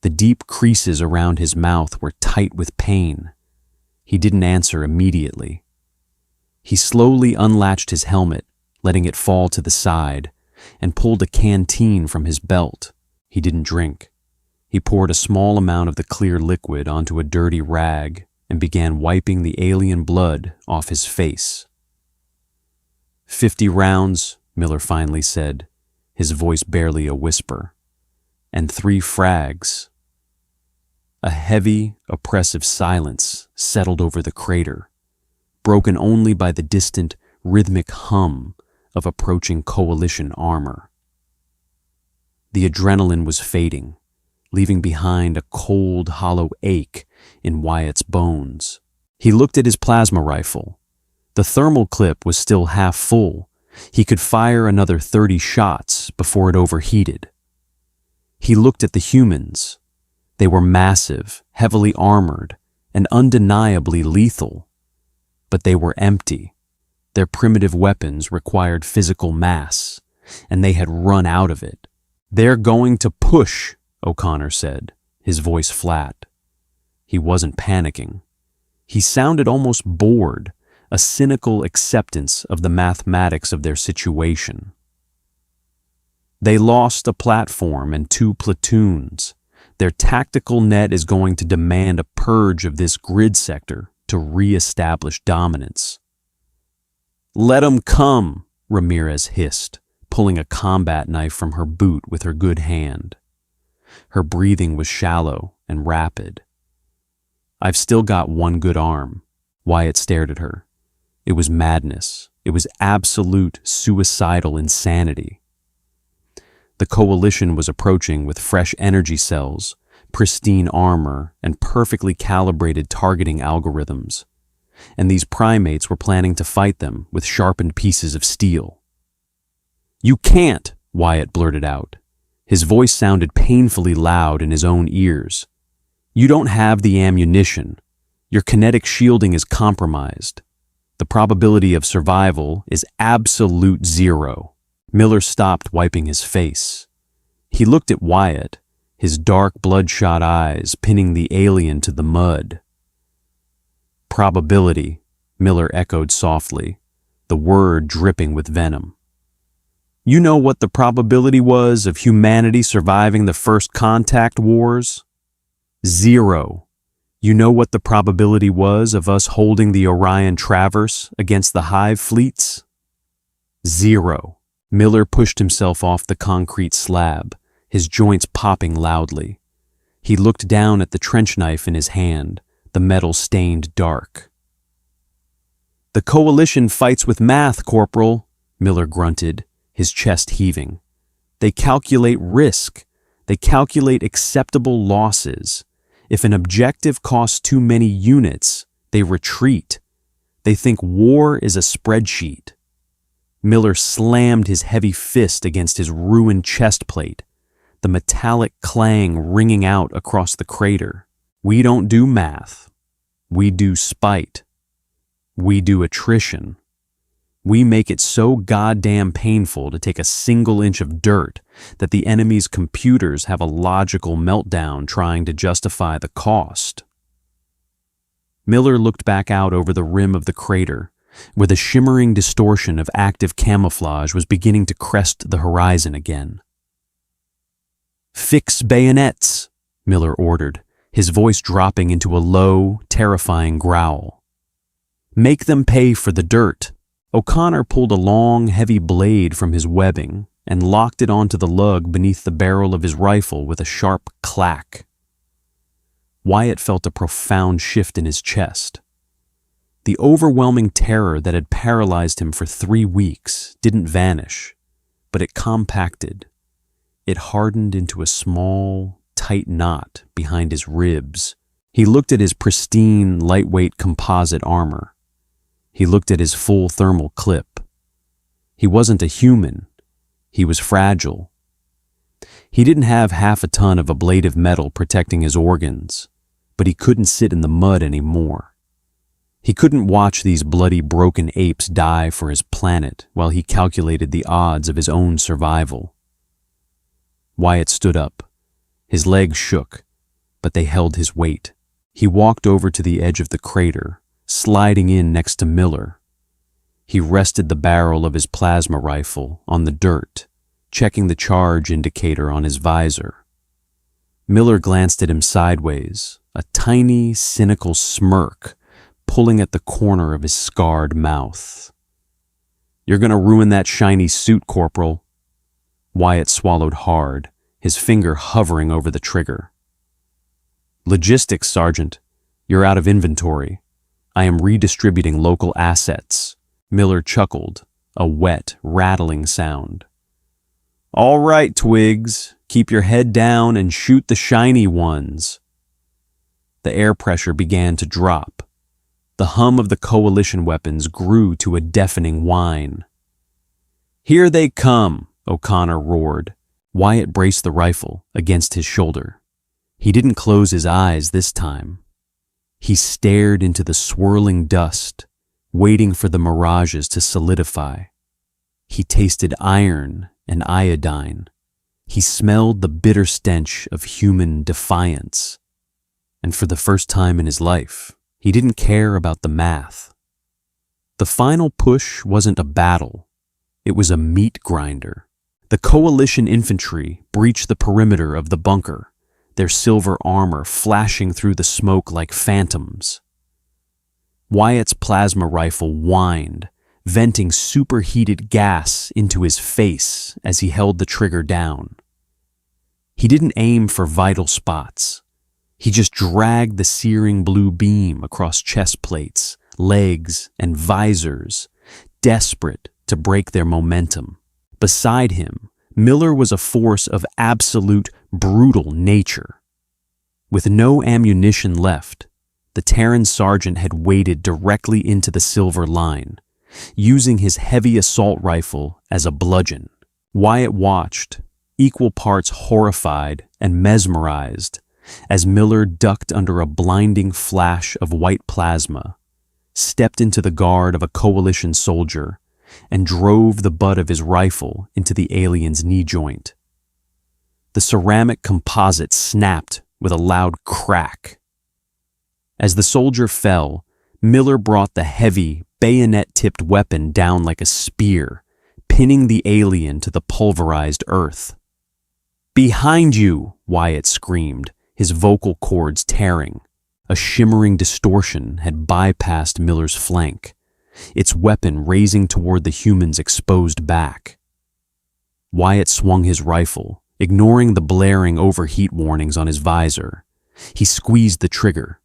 The deep creases around his mouth were tight with pain. He didn't answer immediately. He slowly unlatched his helmet, letting it fall to the side, and pulled a canteen from his belt. He didn't drink. He poured a small amount of the clear liquid onto a dirty rag and began wiping the alien blood off his face. 50 rounds, Miller finally said, his voice barely a whisper, and 3 frags. A heavy, oppressive silence settled over the crater, broken only by the distant, rhythmic hum of approaching coalition armor. The adrenaline was fading, leaving behind a cold, hollow ache in Wyatt's bones. He looked at his plasma rifle. The thermal clip was still half full. He could fire another 30 shots before it overheated. He looked at the humans. They were massive, heavily armored, and undeniably lethal. but they were empty. Their primitive weapons required physical mass, and they had run out of it. "They're going to push," O'Connor said, his voice flat. He wasn't panicking. He sounded almost bored, a cynical acceptance of the mathematics of their situation. "They lost a platform and 2 platoons. Their tactical net is going to demand a purge of this grid sector to re-establish dominance." "Let 'em come," Ramirez hissed, pulling a combat knife from her boot with her good hand. Her breathing was shallow and rapid. "I've still got one good arm." Wyatt stared at her. It was madness. It was absolute suicidal insanity. The coalition was approaching with fresh energy cells, pristine armor, and perfectly calibrated targeting algorithms. And these primates were planning to fight them with sharpened pieces of steel. "You can't," Wyatt blurted out. His voice sounded painfully loud in his own ears. "You don't have the ammunition. Your kinetic shielding is compromised. The probability of survival is absolute 0. Miller stopped wiping his face. He looked at Wyatt, his dark, bloodshot eyes pinning the alien to the mud. "Probability," Miller echoed softly, the word dripping with venom. "You know what the probability was of humanity surviving the first contact wars? 0. You know what the probability was of us holding the Orion Traverse against the Hive fleets? 0. Miller pushed himself off the concrete slab, his joints popping loudly. He looked down at the trench knife in his hand, the metal stained dark. "The coalition fights with math, Corporal," Miller grunted, his chest heaving. "They calculate risk. They calculate acceptable losses. If an objective costs too many units, they retreat. They think war is a spreadsheet." Miller slammed his heavy fist against his ruined chest plate, the metallic clang ringing out across the crater. "We don't do math. We do spite. We do attrition. We make it so goddamn painful to take a single inch of dirt that the enemy's computers have a logical meltdown trying to justify the cost." Miller looked back out over the rim of the crater, where the shimmering distortion of active camouflage was beginning to crest the horizon again. "Fix bayonets," Miller ordered, his voice dropping into a low, terrifying growl. "Make them pay for the dirt." O'Connor pulled a long, heavy blade from his webbing and locked it onto the lug beneath the barrel of his rifle with a sharp clack. Wyatt felt a profound shift in his chest. The overwhelming terror that had paralyzed him for 3 weeks didn't vanish, but it compacted. It hardened into a small, tight knot behind his ribs. He looked at his pristine, lightweight composite armor. He looked at his full thermal clip. He wasn't a human. He was fragile. He didn't have half a ton of ablative metal protecting his organs, but he couldn't sit in the mud anymore. He couldn't watch these bloody, broken apes die for his planet while he calculated the odds of his own survival. Wyatt stood up. His legs shook, but they held his weight. He walked over to the edge of the crater, sliding in next to Miller. He rested the barrel of his plasma rifle on the dirt, checking the charge indicator on his visor. Miller glanced at him sideways, a tiny, cynical smirk pulling at the corner of his scarred mouth. "You're gonna ruin that shiny suit, Corporal." Wyatt swallowed hard, his finger hovering over the trigger. "Logistics, Sergeant. You're out of inventory. I am redistributing local assets." Miller chuckled, a wet, rattling sound. "All right, Twigs. Keep your head down and shoot the shiny ones." The air pressure began to drop. The hum of the coalition weapons grew to a deafening whine. "Here they come," O'Connor roared. Wyatt braced the rifle against his shoulder. He didn't close his eyes this time. He stared into the swirling dust, waiting for the mirages to solidify. He tasted iron and iodine. He smelled the bitter stench of human defiance. And for the first time in his life, he didn't care about the math. The final push wasn't a battle. It was a meat grinder. The coalition infantry breached the perimeter of the bunker, their silver armor flashing through the smoke like phantoms. Wyatt's plasma rifle whined, venting superheated gas into his face as he held the trigger down. He didn't aim for vital spots. He just dragged the searing blue beam across chest plates, legs, and visors, desperate to break their momentum. Beside him, Miller was a force of absolute, brutal nature. With no ammunition left, the Terran sergeant had waded directly into the silver line, using his heavy assault rifle as a bludgeon. Wyatt watched, equal parts horrified and mesmerized, as Miller ducked under a blinding flash of white plasma, stepped into the guard of a coalition soldier, and drove the butt of his rifle into the alien's knee joint. The ceramic composite snapped with a loud crack. As the soldier fell, Miller brought the heavy, bayonet-tipped weapon down like a spear, pinning the alien to the pulverized earth. "Behind you!" Wyatt screamed, his vocal cords tearing. A shimmering distortion had bypassed Miller's flank, its weapon raising toward the human's exposed back. Wyatt swung his rifle, ignoring the blaring overheat warnings on his visor. He squeezed the trigger.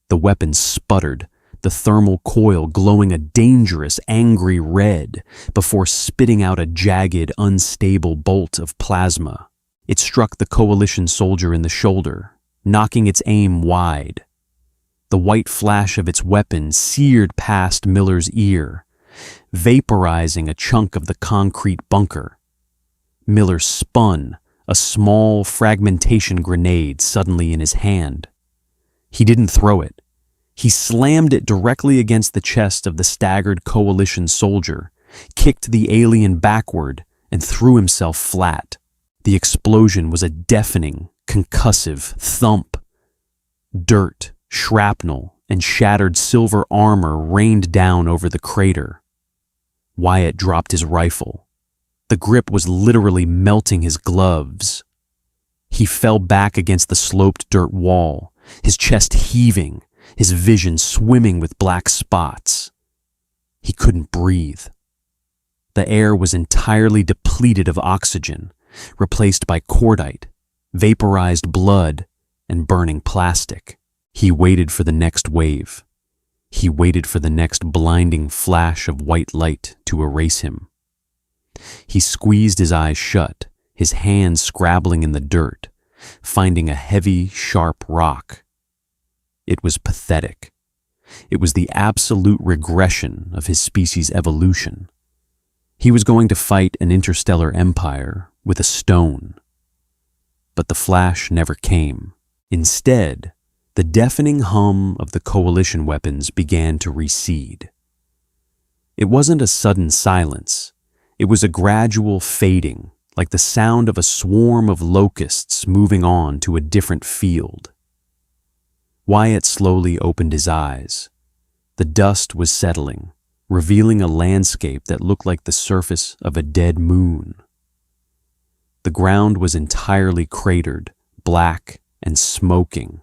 The weapon sputtered, the thermal coil glowing a dangerous, angry red before spitting out a jagged, unstable bolt of plasma. It struck the coalition soldier in the shoulder, knocking its aim wide. The white flash of its weapon seared past Miller's ear, vaporizing a chunk of the concrete bunker. Miller spun, a small fragmentation grenade suddenly in his hand. He didn't throw it. He slammed it directly against the chest of the staggered coalition soldier, kicked the alien backward, and threw himself flat. The explosion was a deafening, concussive thump. Dirt, shrapnel, and shattered silver armor rained down over the crater. Wyatt dropped his rifle. The grip was literally melting his gloves. He fell back against the sloped dirt wall, his chest heaving, his vision swimming with black spots. He couldn't breathe. The air was entirely depleted of oxygen, replaced by cordite, vaporized blood, and burning plastic. He waited for the next wave. He waited for the next blinding flash of white light to erase him. He squeezed his eyes shut, his hands scrabbling in the dirt, finding a heavy, sharp rock. It was pathetic. It was the absolute regression of his species' evolution. He was going to fight an interstellar empire with a stone. But the flash never came. Instead, the deafening hum of the coalition weapons began to recede. It wasn't a sudden silence. It was a gradual fading, like the sound of a swarm of locusts moving on to a different field. Wyatt slowly opened his eyes. The dust was settling, revealing a landscape that looked like the surface of a dead moon. The ground was entirely cratered, black and smoking.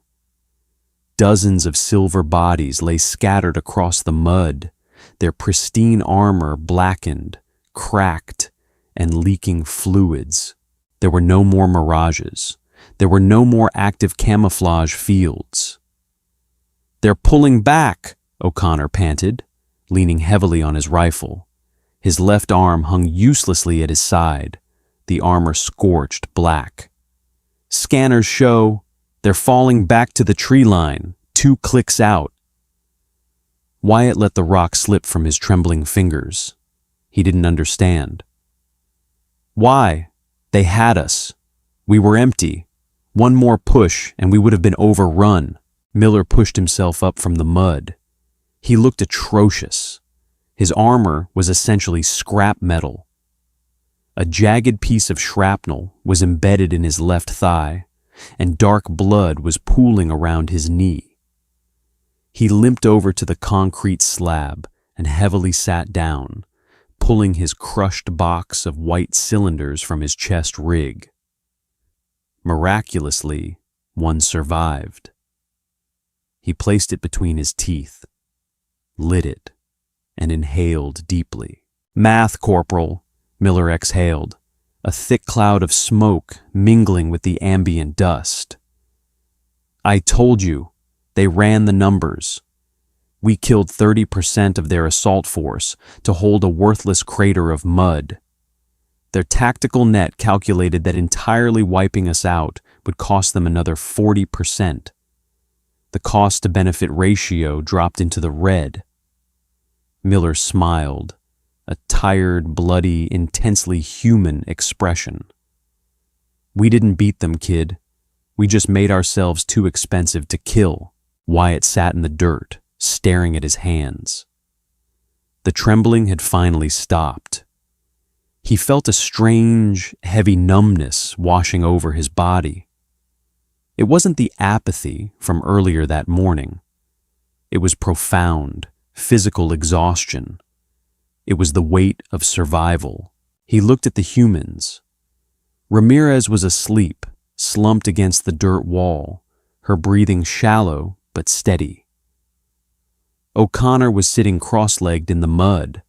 Dozens of silver bodies lay scattered across the mud, their pristine armor blackened, cracked, and leaking fluids. There were no more mirages. There were no more active camouflage fields. "They're pulling back," O'Connor panted, leaning heavily on his rifle. His left arm hung uselessly at his side, the armor scorched black. "Scanners show they're falling back to the tree line, 2 clicks out." Wyatt let the rock slip from his trembling fingers. He didn't understand. "Why? They had us. We were empty. One more push and we would have been overrun." Miller pushed himself up from the mud. He looked atrocious, His armor was essentially scrap metal. A jagged piece of shrapnel was embedded in his left thigh, and dark blood was pooling around his knee. He limped over to the concrete slab and heavily sat down, pulling his crushed box of white cylinders from his chest rig. Miraculously, one survived. He placed it between his teeth, lit it, and inhaled deeply. "Math, Corporal," Miller exhaled, a thick cloud of smoke mingling with the ambient dust. "I told you, they ran the numbers. We killed 30% of their assault force to hold a worthless crater of mud. Their tactical net calculated that entirely wiping us out would cost them another 40%. The cost-to-benefit ratio dropped into the red." Miller smiled, a tired, bloody, intensely human expression. "We didn't beat them, kid. We just made ourselves too expensive to kill." Wyatt sat in the dirt, staring at his hands. The trembling had finally stopped. He felt a strange, heavy numbness washing over his body. It wasn't the apathy from earlier that morning. It was profound, physical exhaustion. It was the weight of survival. He looked at the humans. Ramirez was asleep, slumped against the dirt wall, her breathing shallow but steady. O'Connor was sitting cross-legged in the mud,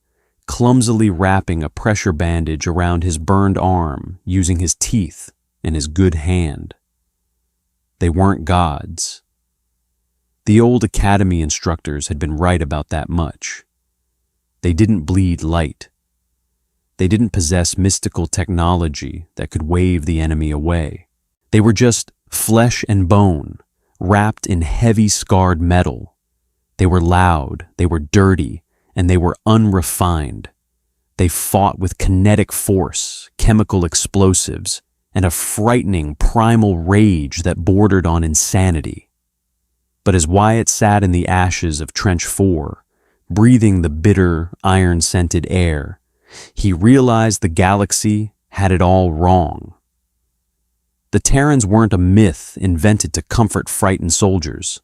clumsily wrapping a pressure bandage around his burned arm using his teeth and his good hand. They weren't gods. The old academy instructors had been right about that much. They didn't bleed light. They didn't possess mystical technology that could wave the enemy away. They were just flesh and bone, wrapped in heavy scarred metal. They were loud, they were dirty, and they were unrefined. They fought with kinetic force, chemical explosives, and a frightening primal rage that bordered on insanity. But as Wyatt sat in the ashes of Trench 4, breathing the bitter, iron-scented air, he realized the galaxy had it all wrong. The Terrans weren't a myth invented to comfort frightened soldiers.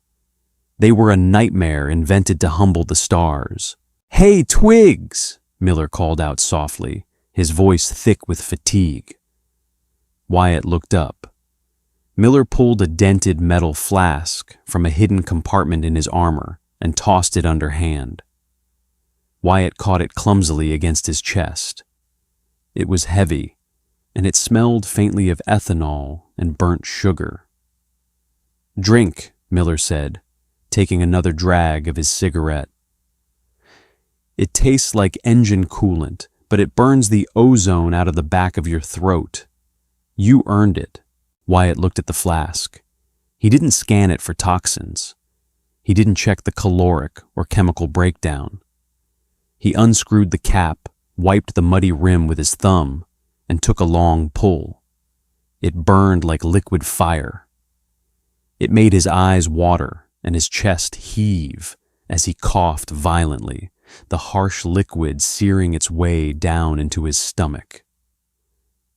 They were a nightmare invented to humble the stars. "Hey, Twigs!" Miller called out softly, his voice thick with fatigue. Wyatt looked up. Miller pulled a dented metal flask from a hidden compartment in his armor and tossed it underhand. Wyatt caught it clumsily against his chest. It was heavy, and it smelled faintly of ethanol and burnt sugar. "Drink," Miller said, taking another drag of his cigarette. "It tastes like engine coolant, but it burns the ozone out of the back of your throat. You earned it." Wyatt looked at the flask. He didn't scan it for toxins. He didn't check the caloric or chemical breakdown. He unscrewed the cap, wiped the muddy rim with his thumb, and took a long pull. It burned like liquid fire. It made his eyes water and his chest heave as he coughed violently, the harsh liquid searing its way down into his stomach.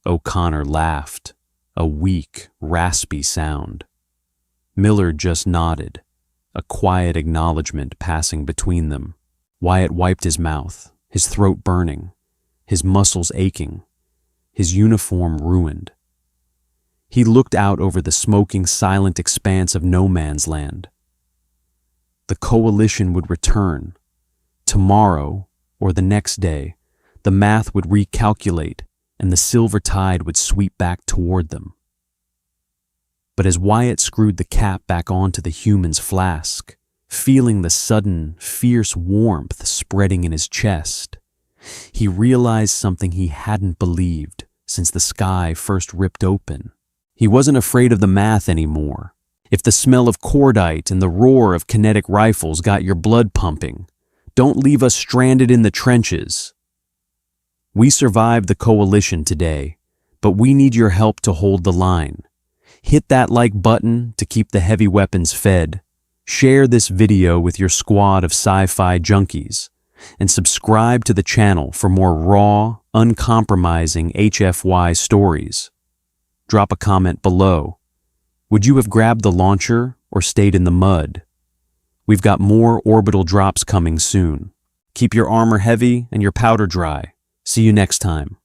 O'Connor laughed, a weak, raspy sound. Miller just nodded, a quiet acknowledgement passing between them. Wyatt wiped his mouth, his throat burning, his muscles aching, his uniform ruined. He looked out over the smoking, silent expanse of no man's land. The coalition would return. Tomorrow, or the next day, the math would recalculate, and the silver tide would sweep back toward them. But as Wyatt screwed the cap back onto the human's flask, feeling the sudden, fierce warmth spreading in his chest, he realized something he hadn't believed since the sky first ripped open. He wasn't afraid of the math anymore. If the smell of cordite and the roar of kinetic rifles got your blood pumping, don't leave us stranded in the trenches. We survived the coalition today, but we need your help to hold the line. Hit that like button to keep the heavy weapons fed. Share this video with your squad of sci-fi junkies. and subscribe to the channel for more raw, uncompromising HFY stories. Drop a comment below. Would you have grabbed the launcher or stayed in the mud? We've got more orbital drops coming soon. Keep your armor heavy and your powder dry. See you next time.